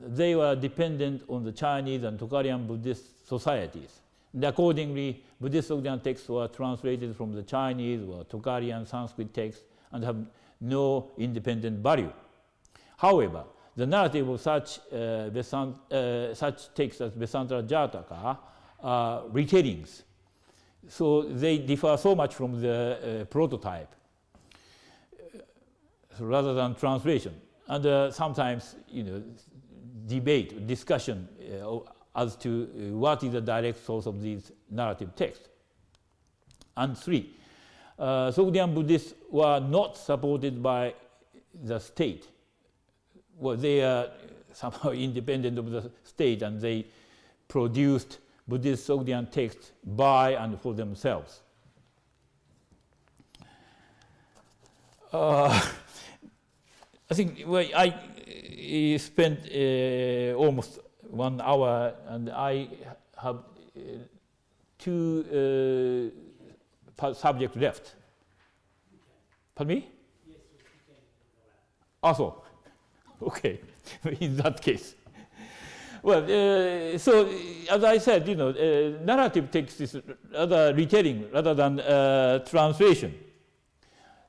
They were dependent on the Chinese and Tocharian Buddhist societies. And accordingly, Buddhist Sogdian texts were translated from the Chinese or Tocharian Sanskrit texts and have no independent value. However, the narrative of such texts as Vesantara Jataka are retellings. So they differ so much from the prototype rather than translation. And sometimes, debate, discussion as to what is the direct source of these narrative texts. And 3, Sogdian Buddhists were not supported by the state. Well, they are somehow independent of the state, and they produced Buddhist Sogdian texts by and for themselves. I think I spent almost 1 hour, and I have 2 subjects left. Pardon me? Yes, you can. So. Okay, in that case. Well, so as I said, narrative text is rather retelling rather than translation.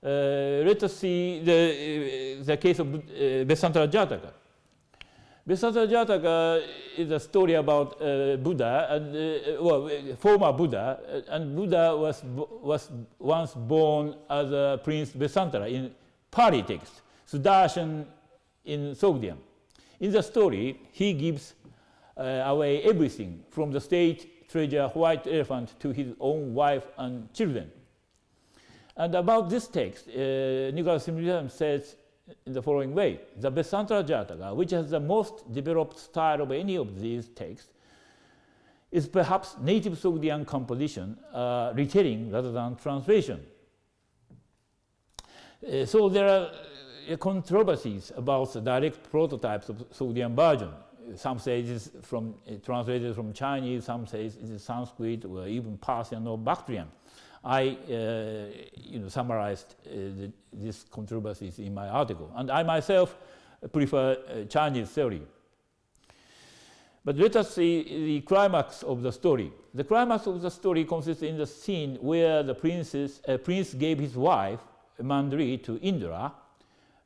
Let us see the case of Vesantara Jataka. Vesantara Jataka is a story about Buddha, and former Buddha, and Buddha was once born as a Prince Vesantara in Pali text, Sudarshan in Sogdian. In the story, he gives away everything from the state treasure white elephant to his own wife and children. And about this text, Nicholas Civilisation says in the following way: the Vesantara Jataka, which has the most developed style of any of these texts, is perhaps native Sogdian composition, retelling rather than translation. So there are controversies about the direct prototypes of Sogdian version. Some say it is translated from Chinese, some say it is Sanskrit or even Persian or Bactrian. I summarized these controversies in my article, and I myself prefer Chinese theory. But let us see the climax of the story. The climax of the story consists in the scene where the prince gave his wife, Mandri, to Indra,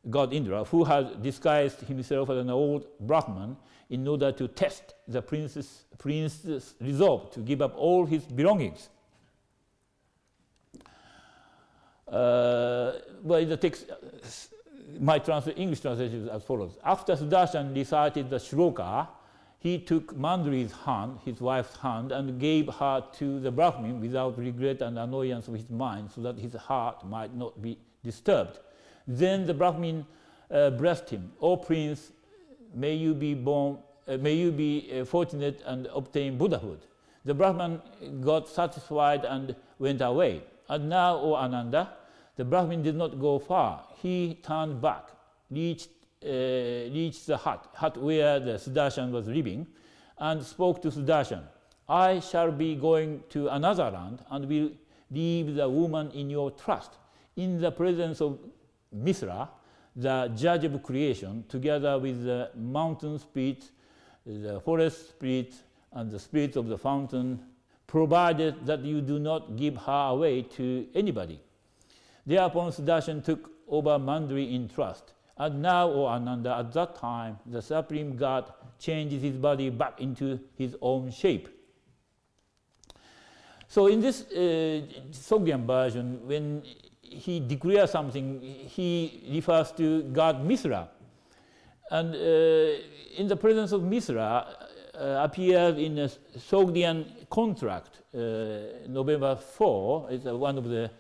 god Indra, who had disguised himself as an old Brahman in order to test the prince's resolve to give up all his belongings. Well, the text, my English translation is as follows. After Sudarshan recited the shloka, he took Mandri's hand, his wife's hand, and gave her to the Brahmin without regret and annoyance of his mind, so that his heart might not be disturbed. Then the Brahmin blessed him. "O prince, may you be fortunate and obtain Buddhahood." The Brahman got satisfied and went away. And now, O Ananda, the Brahmin did not go far. He turned back, reached the hut where the Sudarshan was living, and spoke to Sudarshan. "I shall be going to another land and will leave the woman in your trust, in the presence of Mithra, the judge of creation, together with the mountain spirit, the forest spirit, and the spirit of the fountain, provided that you do not give her away to anybody." Thereupon Sudarshan took over Mandri in trust. And now, O Ananda, at that time, the Supreme God changes his body back into his own shape. So in this Sogdian version, when he declares something, he refers to God Mithra. And in the presence of Mithra appears in a Sogdian contract, November 4. It's one of the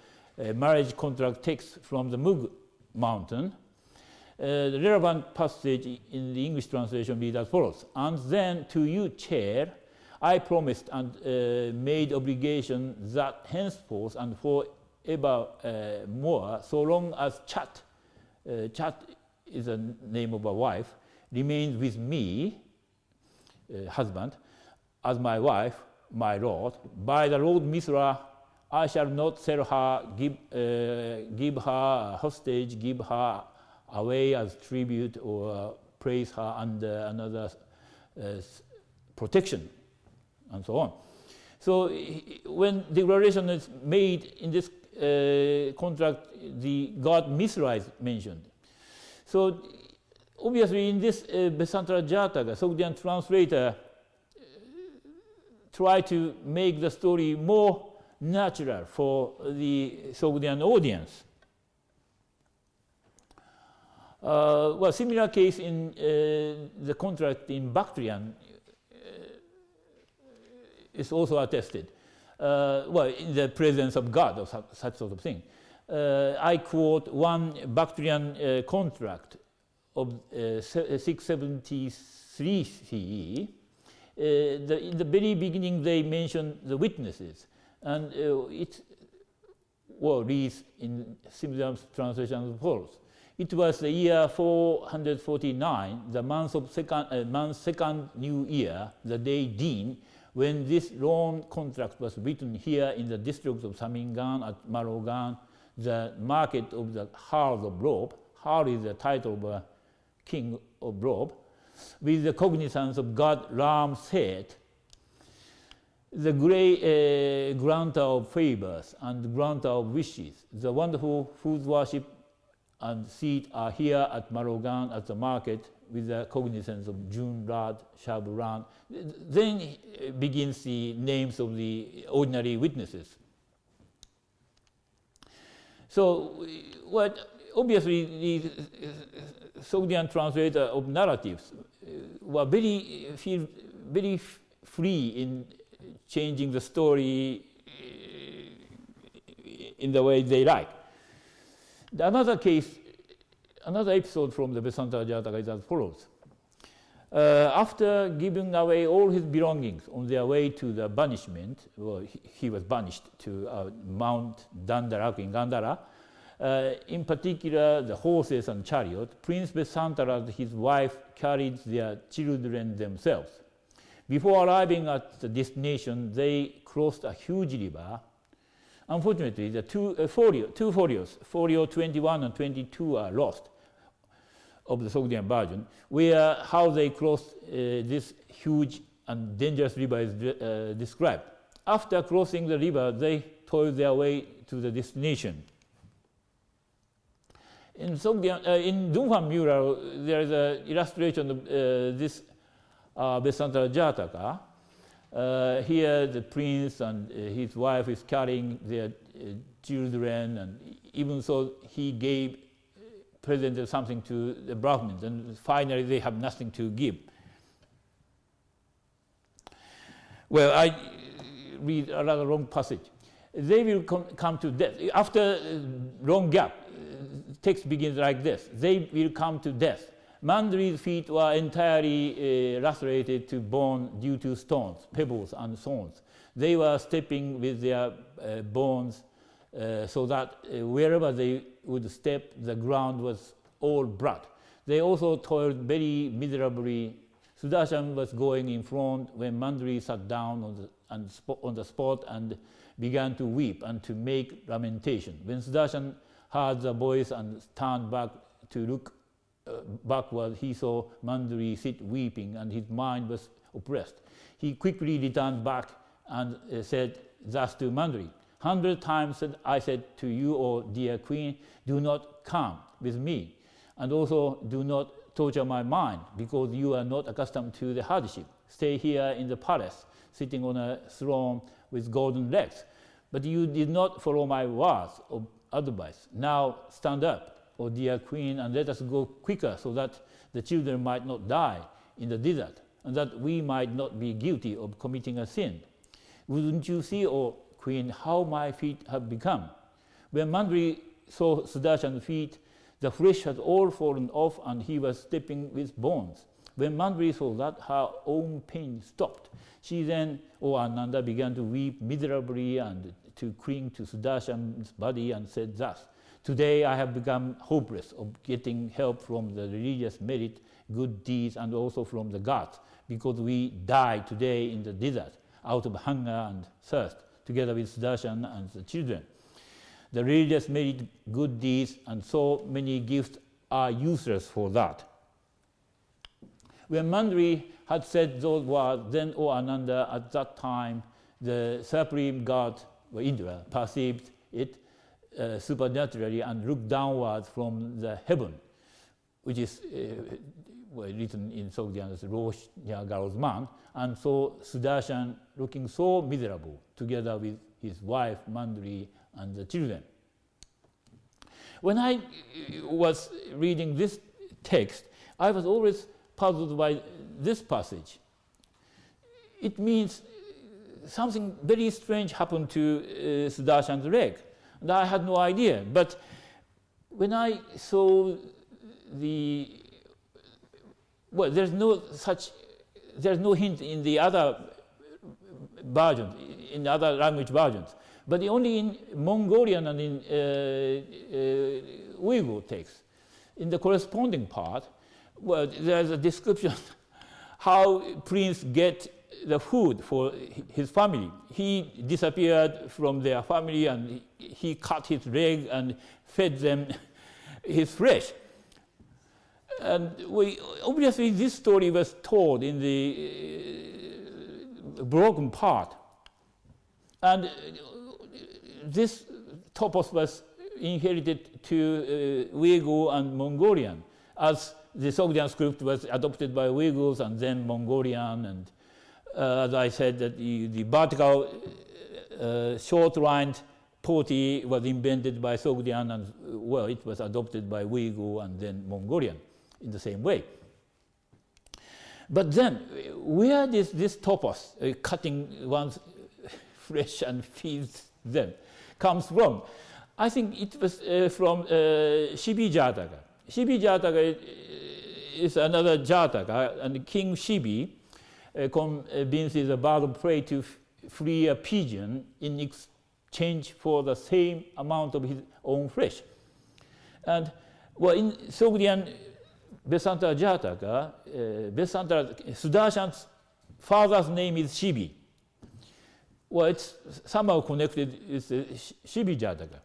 marriage contract texts from the Mug mountain. The relevant passage in the English translation reads as follows: "And then to you, Chaire, I promised and made obligation that henceforth and forevermore, so long as Chat is the name of a wife, remains with me, husband, as my wife, my lord, by the Lord Mithra, I shall not sell her, give her hostage, give her away as tribute, or praise her under another protection," and so on. So when declaration is made in this contract, the god Mithra is mentioned. So obviously in this Vesantara Jataka, Sogdian translator tried to make the story more natural for the Sogdian audience. Well, similar case in the contract in Bactrian is also attested. Well, in the presence of God or such sort of thing. I quote one Bactrian contract of 673 CE. In the very beginning, they mention the witnesses, and it reads in Civilisation translation as follows. "It was the year 449, the month's second new year, the day Din, when this loan contract was written here in the district of Samingan at Marogan, the market of the Harl of Rob." Harl is the title of a king of Rob. "With the cognizance of God Ram Set, the great granter of favors and granter of wishes, the wonderful whose worship and seat are here at Marogan at the market, with the cognizance of Jun, Rad, Shaburan." Then begins the names of the ordinary witnesses. So, obviously, the Sogdian translator of narratives were feel very free in changing the story in the way they like. Another episode from the Vesantara Jataka is as follows. After giving away all his belongings on their way to the banishment, well, he was banished to Mount Dandarak in Gandhara. In particular, the horses and chariot, Prince Vesantara and his wife carried their children themselves. Before arriving at the destination, they crossed a huge river. Unfortunately, the two folios, folio 21 and 22, are lost of the Sogdian version, where how they crossed this huge and dangerous river is described. After crossing the river, they toiled their way to the destination. In Sogdian, in Dunhuang mural, there is an illustration of this Vesantara Jataka. Here the prince and his wife is carrying their children, and even so he presented something to the Brahmins, and finally they have nothing to give. Well, I read a rather long passage. They will come to death. After a long gap, text begins like this. They will come to death. Mandri's feet were entirely lacerated to bone due to stones, pebbles, and thorns. They were stepping with their bones so that wherever they would step, the ground was all blood. They also toiled very miserably. Sudarshan was going in front when Mandri sat down on the spot and began to weep and to make lamentation. When Sudarshan heard the voice and turned back to look backward, he saw Mandri sit weeping, and his mind was oppressed. He quickly returned back and said thus to Mandri, 100 times I said to you, O dear queen, do not come with me, and also do not torture my mind, because you are not accustomed to the hardship. Stay here in the palace, sitting on a throne with golden legs. But you did not follow my words of advice. Now stand up, O dear queen, and let us go quicker, so that the children might not die in the desert, and that we might not be guilty of committing a sin. Wouldn't you see, O queen, how my feet have become? When Mandri saw Sudarshan's feet, the flesh had all fallen off, and he was stepping with bones. When Mandri saw that, her own pain stopped. She then, O Ananda, began to weep miserably and to cling to Sudarshan's body, and said thus, today I have become hopeless of getting help from the religious merit, good deeds, and also from the gods, because we die today in the desert out of hunger and thirst, together with Sudarshan and the children. The religious merit, good deeds, and so many gifts are useless for that. When Mandri had said those words, then, O Ananda, at that time the supreme god, Indra, perceived it supernaturally and looked downwards from the heaven, which is written in Sogdian as Rosh Nyagal's man, and saw Sudarshan looking so miserable, together with his wife Mandri and the children. When I was reading this text, I was always puzzled by this passage. It means something very strange happened to Sudarshan's leg, and I had no idea. But when I saw there's no hint in the other versions, in other language versions, but only in Mongolian and in Uyghur text. In the corresponding part, well, there's a description how Prince get the food for his family. He disappeared from their family, and he cut his leg and fed them his flesh. And obviously this story was told in the broken part. And this topos was inherited to Uyghur and Mongolian, as the Sogdian script was adopted by Uyghurs and then Mongolian. And as I said, that the vertical short-lined poti was invented by Sogdian, and well, it was adopted by Uyghur and then Mongolian in the same way. But then, where does this topos, cutting one's flesh and feeds them, comes from? I think it was from Shibi Jataka. Shibi Jataka is another Jataka, and King Shibi convinces a bird of prey to free a pigeon in exchange for the same amount of his own flesh. And well, in Sogdian Vesantara Jataka, Vesantara Sudarshan's father's name is Shibi. Well, it's somehow connected with Shibi Jataka.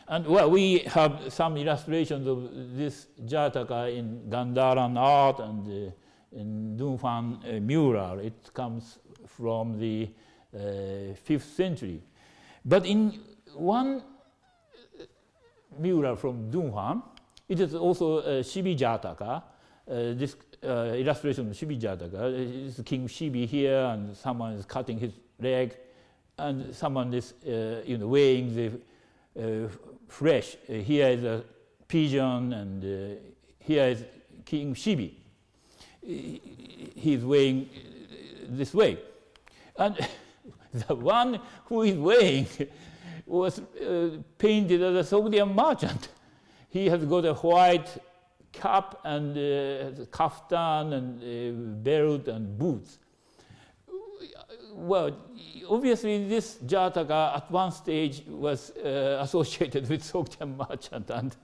And well, we have some illustrations of this Jataka in Gandharan art and in Dunhuang mural. It comes from the 5th century. But in one mural from Dunhuang, it is also Shibi Jataka. This illustration of Shibi Jataka is King Shibi here, and someone is cutting his leg, and someone is weighing the flesh. Here is a pigeon, and here is King Shibi. He is weighing this way, and the one who is weighing was painted as a Sogdian merchant. He has got a white cap and kaftan and belt and boots. Well, obviously this Jataka at one stage was associated with Sogdian merchant, and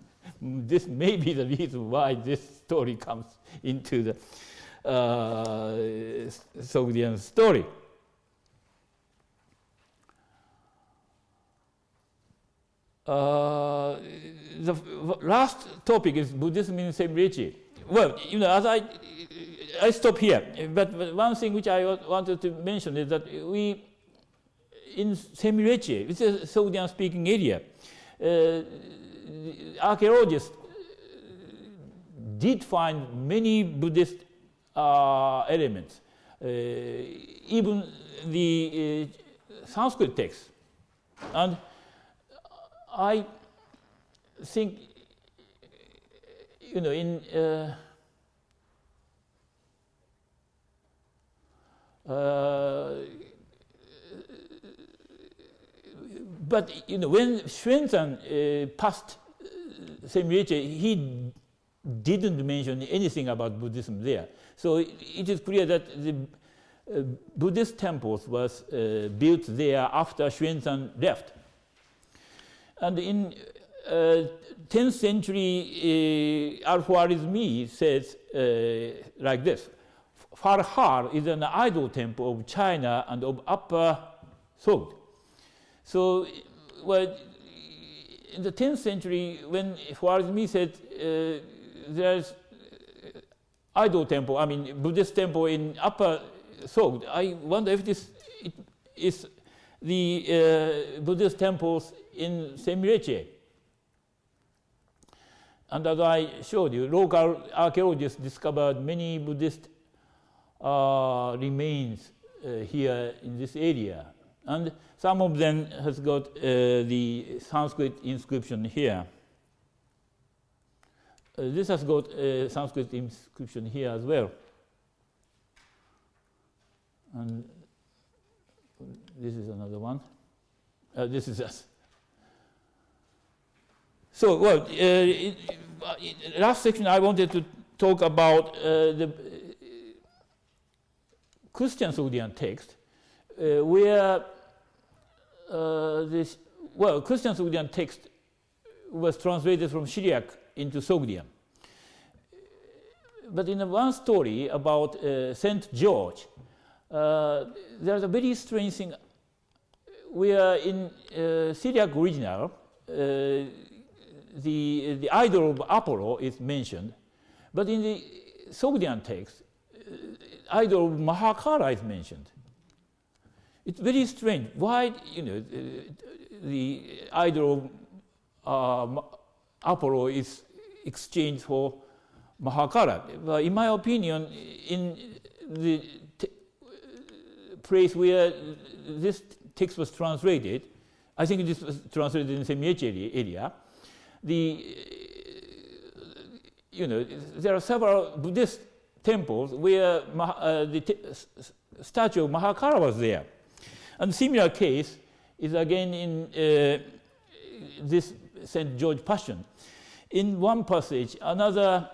this may be the reason why this story comes into the Sogdian story. The last topic is Buddhism in Semrichi. Well, as I stop here, but one thing which I wanted to mention is that we, in Semrichi, which is a Sogdian-speaking area, archaeologists did find many Buddhist elements, even the Sanskrit texts. And I think, in but when Xuanzang passed Semrichi, he didn't mention anything about Buddhism there. So it is clear that the Buddhist temples was built there after Xuanzang left. And in 10th century, Al-Khwarizmi says like this: Farhar is an idol temple of China and of Upper Sogd. So, well, in the 10th century, when Khwarizmi said there's idol temple, Buddhist temple in Upper Sogd, I wonder if this is the Buddhist temples in Semrichi. And as I showed you, local archaeologists discovered many Buddhist remains here in this area. And some of them has got the Sanskrit inscription here. This has got a Sanskrit inscription here as well. And this is another one. This is us. So, well, last section I wanted to talk about the Christian Sogdian text, where Christian Sogdian text was translated from Syriac into Sogdian. But in one story about Saint George, there's a very strange thing where in Syriac original, the idol of Apollo is mentioned, but in the Sogdian text, idol of Mahakala is mentioned. It's very strange. Why, the idol of Apollo is exchanged for Mahakala? Well, in my opinion, in the place where this text was translated, I think this was translated in the Semrichi area. There are several Buddhist temples where statue of Mahakala was there. And similar case is again in this St. George Passion. In one passage, another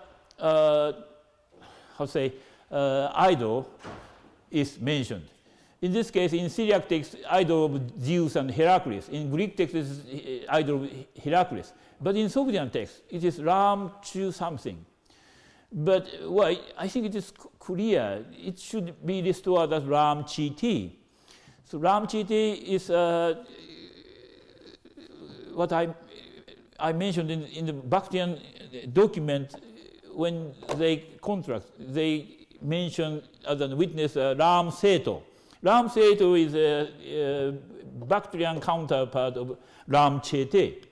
idol is mentioned. In this case, in Syriac text, idol of Zeus and Heracles. In Greek text, it is idol of Heracles. But in Sogdian text, it is Ram Chu something. But well, I think it is clear. It should be restored as Ram Chiti. So Ram Chiti is what I mentioned in the Bhaktian document. When they contract, they mention as a witness Ram Seto. Ram Seto is a Bactrian counterpart of Ram Chete.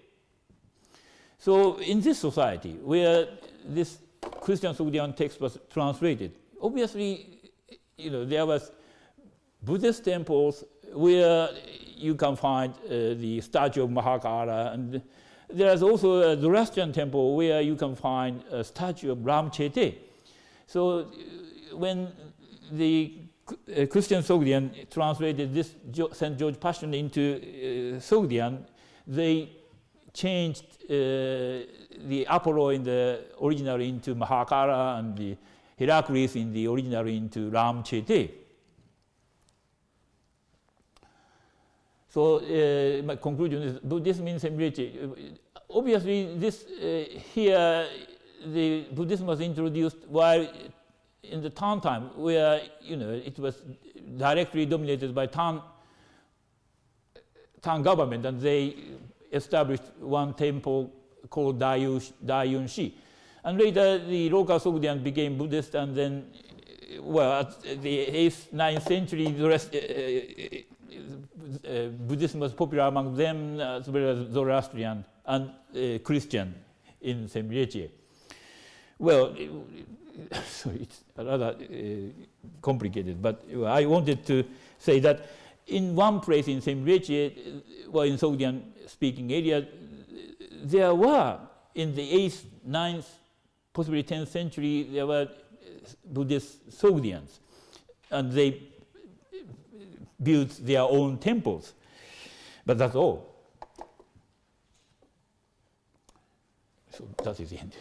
So in this society, where this Christian Sogdian text was translated, obviously, there was Buddhist temples where you can find the statue of Mahakala, and there is also a Zoroastrian temple where you can find a statue of Ram Chete. So when the Christian Sogdian translated this St. George Passion into Sogdian, they changed the Apollo in the original into Mahakala and the Heracles in the original into Ram Chete. So my conclusion is Buddhism in similarity. Obviously, this here the Buddhism was introduced while in the Tang time, where it was directly dominated by Tang government, and they established one temple called Daiyun Shi. And later, the local Sogdians became Buddhist, and then, well, at the 8th, 9th century, the rest, Buddhism was popular among them, as well as Zoroastrian and Christian in Semriechie. Well, so it's rather complicated, but I wanted to say that in one place in Semriechie, well, in Sogdian speaking area, there were in the 8th, 9th, possibly 10th century, there were Buddhist Sogdians, and they built their own temples. But that's all. So that is the end.